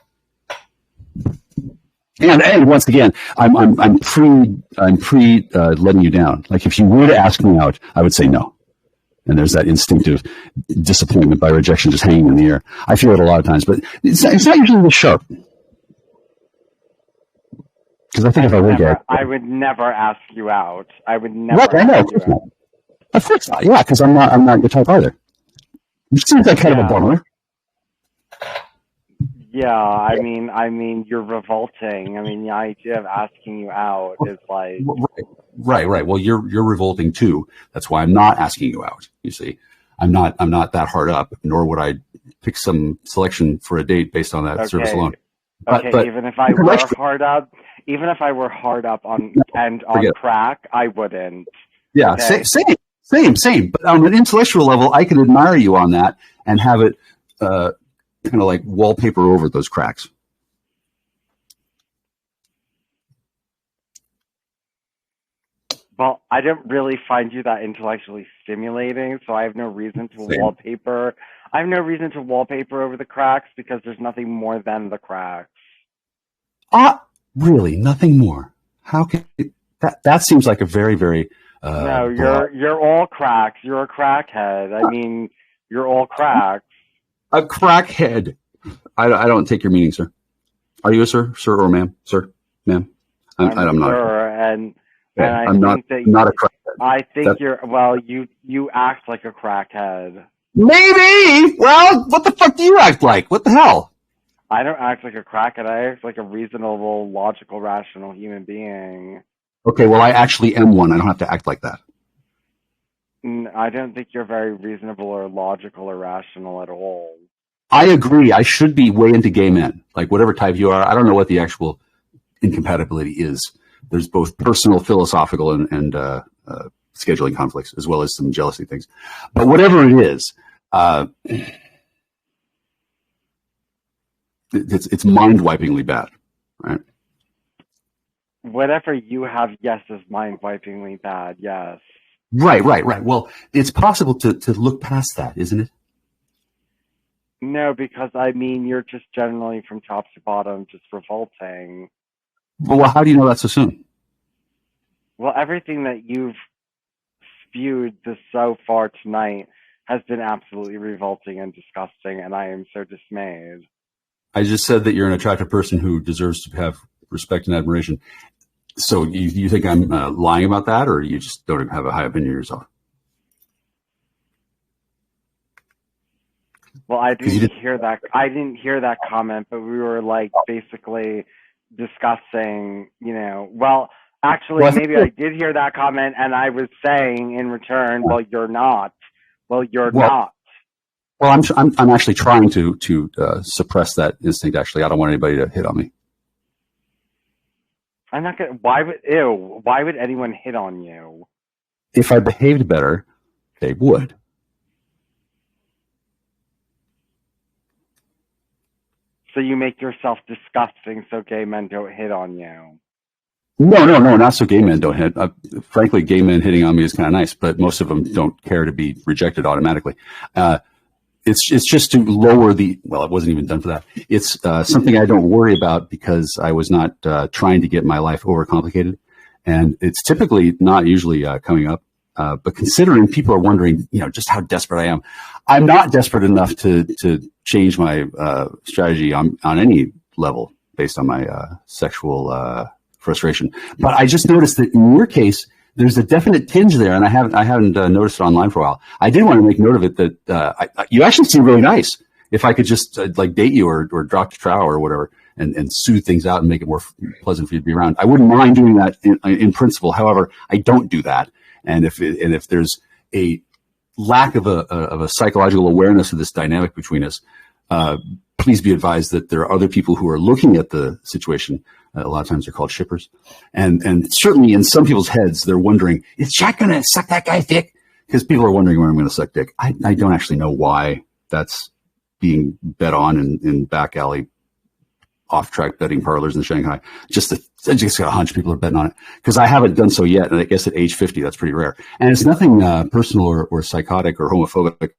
And once again, I'm pre letting you down. Like if you were to ask me out, I would say no. And there's that instinctive disappointment by rejection just hanging in the air. I feel it a lot of times, but it's not usually this sharp. Because I think if I were gay, I would never ask you out. I would never. Right, I know, of course not. Of course not. Yeah, because I'm not your type either. It seems like kind of a bummer. Yeah, I mean, you're revolting. I mean, the idea of asking you out is like right. Well, you're revolting too. That's why I'm not asking you out. You see, I'm not that hard up. Nor would I pick some selection for a date based on that service alone. But even if I were hard up on crack, I wouldn't. Yeah, okay? Same. But on an intellectual level, I can admire you on that and have it. Kind of like wallpaper over those cracks. Well, I don't really find you that intellectually stimulating, so I have no reason to wallpaper. I have no reason to wallpaper over the cracks because there's nothing more than the cracks. Really, nothing more. How can that seems like a very, very no, you're all cracks. You're a crackhead. I mean, you're all cracks. A crackhead. I don't take your meaning, sir. Are you a sir or ma'am? Sir, ma'am? I'm not. Sir, and I'm not a crackhead. I think you act like a crackhead. Maybe. Well, what the fuck do you act like? What the hell? I don't act like a crackhead. I act like a reasonable, logical, rational human being. Okay, well, I actually am one. I don't have to act like that. I don't think you're very reasonable or logical or rational at all. I agree. I should be way into gay men, like whatever type you are. I don't know what the actual incompatibility is. There's both personal, philosophical, and scheduling conflicts, as well as some jealousy things. But whatever it is, it's mind-wipingly bad, right? Whatever you have, yes, is mind-wipingly bad, yes. Right. Well, it's possible to look past that, isn't it? No, because, I mean, you're just generally from top to bottom just revolting. Well, how do you know that so soon? Well, everything that you've spewed so far tonight has been absolutely revolting and disgusting, and I am so dismayed. I just said that you're an attractive person who deserves to have respect and admiration. So you think I'm lying about that, or you just don't have a high opinion of yourself? Well, I didn't hear that. I didn't hear that comment, but we were like basically discussing, you know. Well, actually, maybe I did hear that comment, and I was saying in return, "Well, you're not. Well, you're not." Well, I'm actually trying to suppress that instinct. Actually, I don't want anybody to hit on me. I'm not gonna. Why would anyone hit on you? if I behaved better, they would. So you make yourself disgusting so gay men don't hit on you. No, not so gay men don't hit. Frankly, gay men hitting on me is kind of nice, but most of them don't care to be rejected automatically. It's just to lower the, well, it wasn't even done for that. It's something I don't worry about because I was not trying to get my life overcomplicated. And it's typically not usually coming up. But considering people are wondering, just how desperate I am, I'm not desperate enough to change my strategy on any level based on my sexual frustration. But I just noticed that in your case, there's a definite tinge there, and I haven't noticed it online for a while. I did want to make note of it that you actually seem really nice. If I could just like date you or drop to trow or whatever, and soothe things out and make it more pleasant for you to be around, I wouldn't mind doing that in principle. However, I don't do that, and if there's a lack of a psychological awareness of this dynamic between us, please be advised that there are other people who are looking at the situation. A lot of times they're called shippers. And certainly in some people's heads, they're wondering, is Jack going to suck that guy's dick? Because people are wondering when I'm going to suck dick. I don't actually know why that's being bet on in back alley, off-track betting parlors in Shanghai. I just got a hunch people are betting on it. Because I haven't done so yet, and I guess at age 50, that's pretty rare. And it's nothing personal or psychotic or homophobic.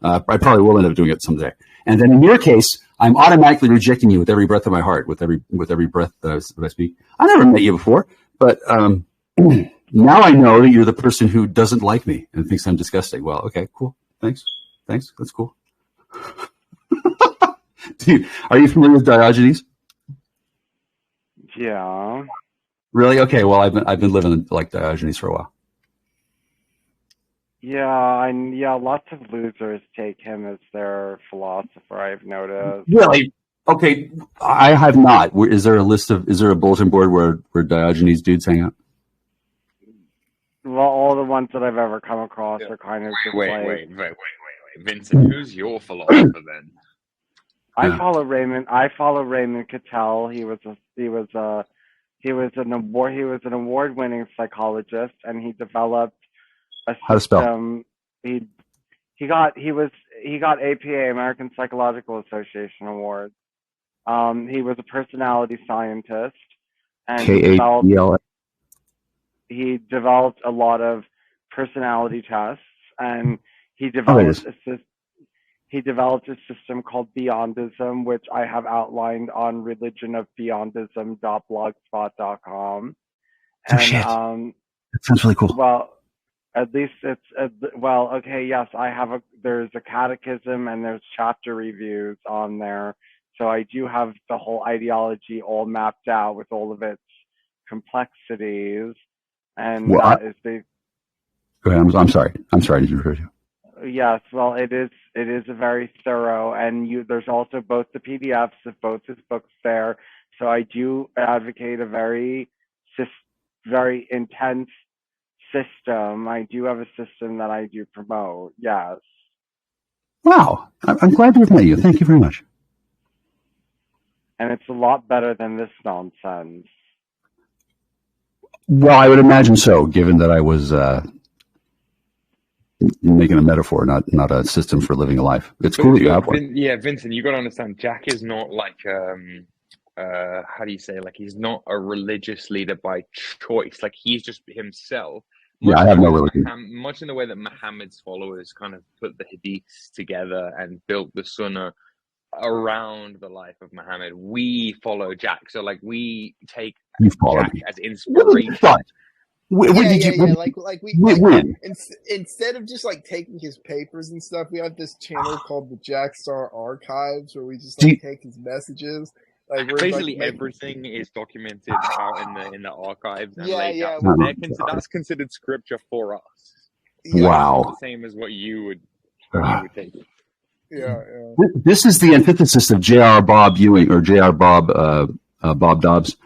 I probably will end up doing it someday. And then in your case, I'm automatically rejecting you with every breath of my heart, with every breath that I speak. I never met you before, but now I know that you're the person who doesn't like me and thinks I'm disgusting. Well, okay, cool. Thanks. That's cool. Dude, are you familiar with Diogenes? Yeah. Really? Okay. Well, I've been living like Diogenes for a while. Yeah, lots of losers take him as their philosopher, I've noticed. Really? Okay, I have not. Is there a bulletin board where Diogenes dudes hang out? Well, all the ones that I've ever come across are kind of just wait, Vincent, who's your philosopher then? I follow Raymond Cattell. He was an award-winning psychologist, and he developed a system. How to spell? He got APA, American Psychological Association Award. He was a personality scientist, and he developed a lot of personality tests, and he developed a system called Beyondism, which I have outlined on religionofbeyondism.blogspot.com. And that sounds really cool. Well, at least yes, there's a catechism and there's chapter reviews on there. So I do have the whole ideology all mapped out with all of its complexities. And go ahead. I'm sorry to interrupt you. Yes, well, it is a very thorough, and there's also both the PDFs of both his books there. So I do advocate a very intense system. I do have a system that I do promote. Yes. Wow, I'm glad to have met you. Thank you very much. And it's a lot better than this nonsense. Well, I would imagine so, given that I was making a metaphor, not a system for living a life. It's cool that you have one. Yeah, Vincent, you got to understand, Jack is not like how do you say, like, he's not a religious leader by choice. Like, he's just himself. Yeah, I have no religion. Much in the way that Muhammad's followers kind of put the hadiths together and built the sunnah around the life of Muhammad, we follow Jack. So, like, we take Jack as inspiration. Instead of just like taking his papers and stuff, we have this channel called the Jackstar Archives where we just like take his messages. Like basically everything is documented out in the archives. And that's considered scripture for us. Wow. The same as what you would take. Yeah. This is the antithesis of J.R. Bob Ewing or J.R. Bob Dobbs.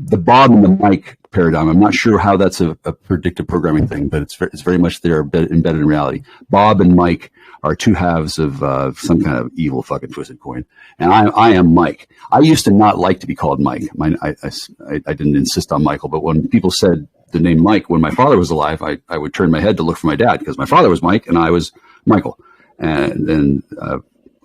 the Bob and the Mike paradigm. I'm not sure how that's a predictive programming thing, but it's very much there embedded in reality. Bob and Mike are two halves of some kind of evil fucking twisted coin. And I am Mike. I used to not like to be called Mike. I didn't insist on Michael, but when people said the name Mike, when my father was alive, I would turn my head to look for my dad because my father was Mike and I was Michael. And then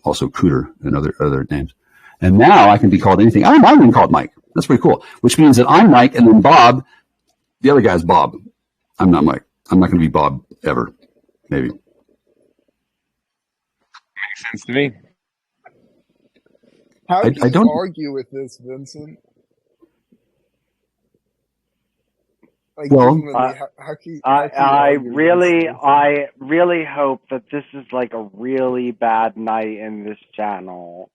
also Cooter and other names. And now I can be called anything. I'm being called Mike. That's pretty cool. Which means that I'm Mike, and then Bob, the other guy's Bob. I'm not Mike. I'm not going to be Bob ever. Maybe. Makes sense to me. How do you argue with this, Vincent? Like, well, I really hope that this is like a really bad night in this channel.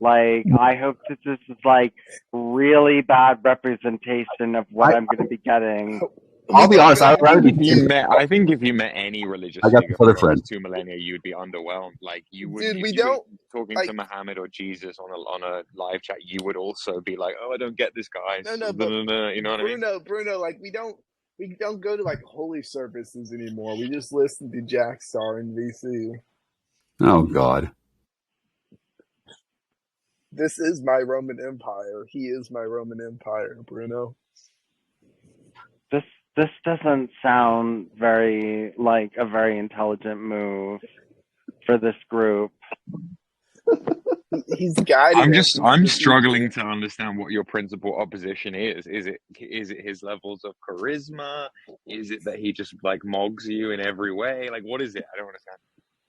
Like, I hope that this is like really bad representation of what I'm going to be getting. I'll be honest. I think if you met any religious figure for the last 2 millennia, you'd be underwhelmed. Like you would. Dude, talking to Muhammad or Jesus on a live chat, you would also be like, "Oh, I don't get this, guys." No, but you know what I mean? Bruno, like we don't go to like holy services anymore. We just listen to Jackstar and VC. Oh God. This is my Roman Empire. He is my Roman Empire, Bruno. This doesn't sound very like a very intelligent move for this group. He's guiding. I'm struggling to understand what your principal opposition is. Is it his levels of charisma? Is it that he just like mogs you in every way? Like, what is it? I don't understand.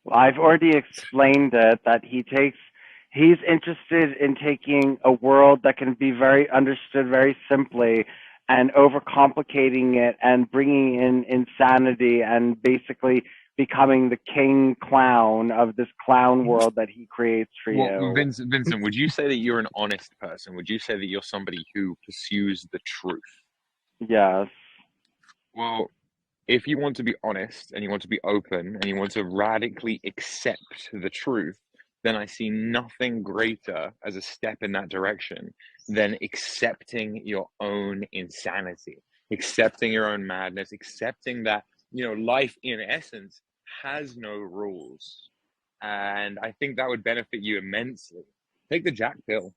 Well, I've already explained it, that he's interested in taking a world that can be very understood very simply and overcomplicating it and bringing in insanity and basically becoming the king clown of this clown world that he creates for you. Vincent, would you say that you're an honest person? Would you say that you're somebody who pursues the truth? Yes. Well, if you want to be honest and you want to be open and you want to radically accept the truth, then I see nothing greater as a step in that direction than accepting your own insanity, accepting your own madness, accepting that, life in essence has no rules. And I think that would benefit you immensely. Take the Jack pill.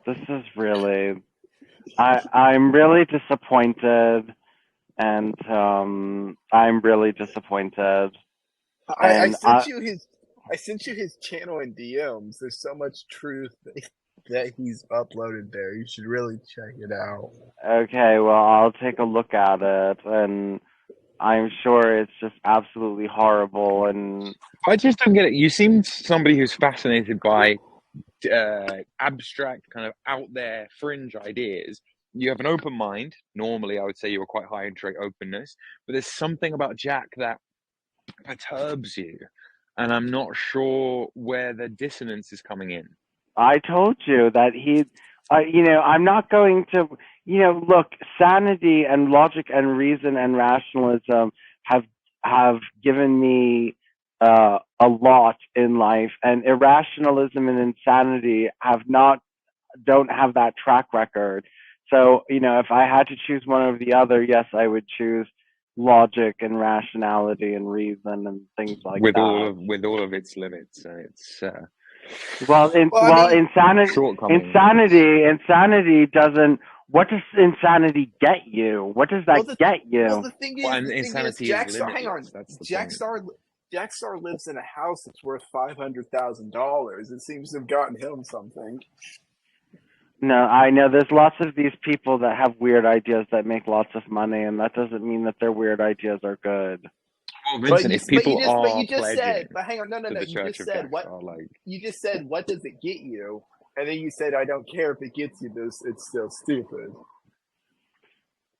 This is really, I'm really disappointed. And I'm really disappointed. I sent you his channel in DMs. There's so much truth that he's uploaded there. You should really check it out. Okay, well, I'll take a look at it, and I'm sure it's just absolutely horrible. And I just don't get it. You seem somebody who's fascinated by abstract, kind of out there, fringe ideas. You have an open mind. Normally, I would say you were quite high in trait openness, but there's something about Jack that perturbs you, and I'm not sure where the dissonance is coming in. I told you that I'm not going to, look, sanity and logic and reason and rationalism have given me a lot in life, and irrationalism and insanity don't have that track record. So, if I had to choose one or the other, yes, I would choose logic and rationality and reason and things like that. With all of its limits, it's insanity doesn't. What does insanity get you? What does that get you? Well, the thing is, Jackstar. Hang on, Jackstar lives in a house that's worth $500,000. It seems to have gotten him something. No, I know there's lots of these people that have weird ideas that make lots of money, and that doesn't mean that their weird ideas are good. Well, Vincent, if people you just said, hang on, no. You just said, what does it get you? And then you said, I don't care if it gets you this, it's still stupid.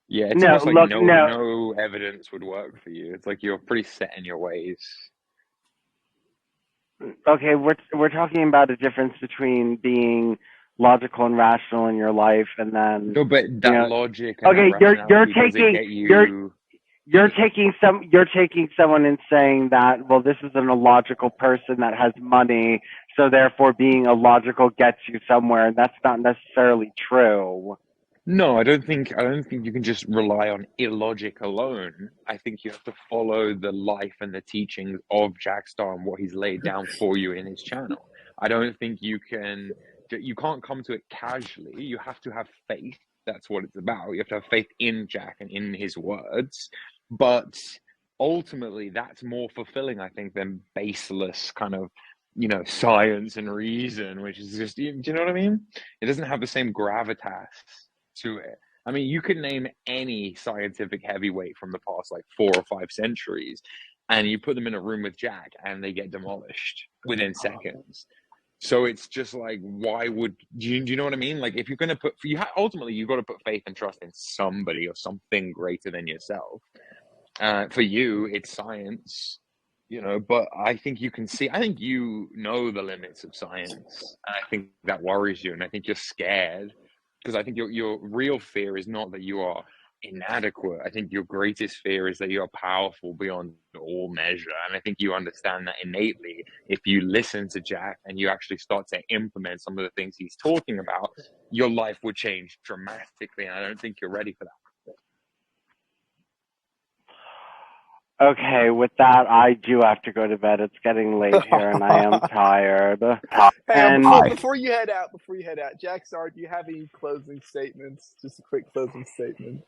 Yeah, it's almost like no evidence would work for you. It's like you're pretty set in your ways. Okay, we're talking about a difference between being logical and rational in your life, and then but that logic. And okay, you're taking someone and saying that, well, this is an illogical person that has money, so therefore being illogical gets you somewhere, and that's not necessarily true. No, I don't think you can just rely on illogic alone. I think you have to follow the life and the teachings of Jackstar and what he's laid down for you in his channel. I don't think you can't come to it casually. You have to have faith. That's what it's about. You have to have faith in Jack and in his words. But ultimately, that's more fulfilling, I think, than baseless kind of, science and reason, which is just, do you know what I mean? It doesn't have the same gravitas to it. I mean, you could name any scientific heavyweight from the past, like 4 or 5 centuries, and you put them in a room with Jack and they get demolished within seconds. So it's just like, why would do you know what I mean? Like, if you're going to ultimately you've got to put faith and trust in somebody or something greater than yourself. For you, it's science, but I think you can see, I think you know the limits of science, and I think that worries you, and I think you're scared, because I think your real fear is not that you are inadequate. I think your greatest fear is that you are powerful beyond all measure, and I think you understand that innately. If you listen to Jack and you actually start to implement some of the things he's talking about, your life would change dramatically, and I don't think you're ready for that. Okay, with that, I do have to go to bed. It's getting late here, and I am tired. Hey, before you head out, Jackstar, do you have any closing statements? Just a quick closing statement.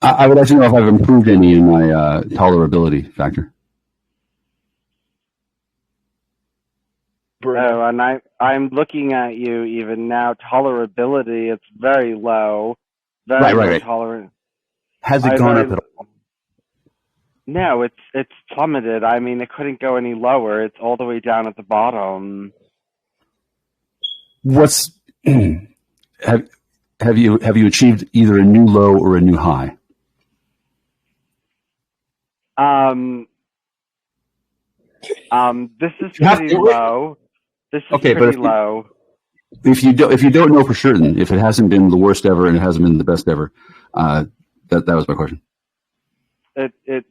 I would like to know if I've improved any in my tolerability factor. Oh, and I'm looking at you even now. Tolerability, it's very low. Very low tolerant. Has it gone up at all? No, it's plummeted. I mean, it couldn't go any lower. It's all the way down at the bottom. What's have you achieved either a new low or a new high? This is pretty low. This is pretty low. If you don't know for certain, if it hasn't been the worst ever and it hasn't been the best ever, that was my question. It's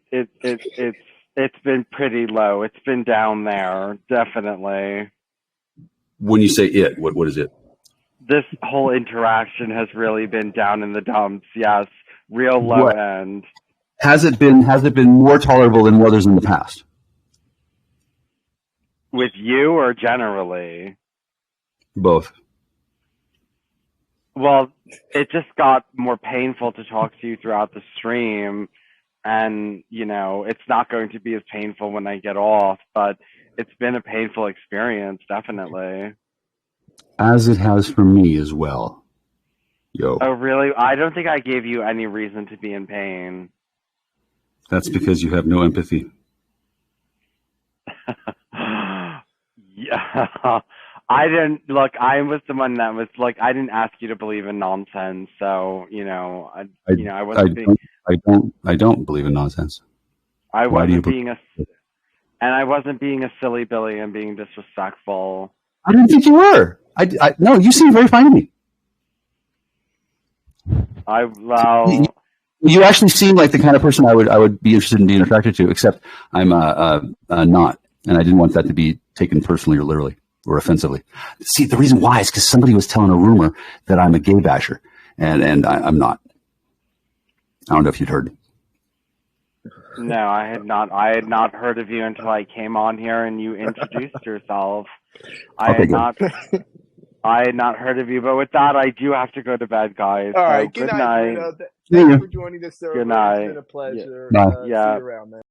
been pretty low. It's been down there, definitely. When you say it, what is it? This whole interaction has really been down in the dumps. Yes, real low end. Has it been more tolerable than others in the past? With you or generally? Both. Well, it just got more painful to talk to you throughout the stream. And, it's not going to be as painful when I get off, but it's been a painful experience, definitely. As it has for me as well. Yo. Oh, really? I don't think I gave you any reason to be in pain. That's because you have no empathy. Yeah. I didn't look. I was the one that was like. I didn't ask you to believe in nonsense. So I wasn't. I don't believe in nonsense. I wasn't being I wasn't being a silly Billy and being disrespectful. I didn't think you were. No, you seem very fine to me. You actually seem like the kind of person I would be interested in being attracted to. Except I'm not, and I didn't want that to be taken personally or literally or offensively. See, the reason why is because somebody was telling a rumor that I'm a gay basher, and I'm not. I don't know if you'd heard. No, I had not. I had not heard of you until I came on here and you introduced yourself. I had not heard of you. But with that, I do have to go to bed, guys. All right. So, good night. Bruno. Thank you for joining us, sir. Good night. It's been a pleasure. Bye. See you around, man.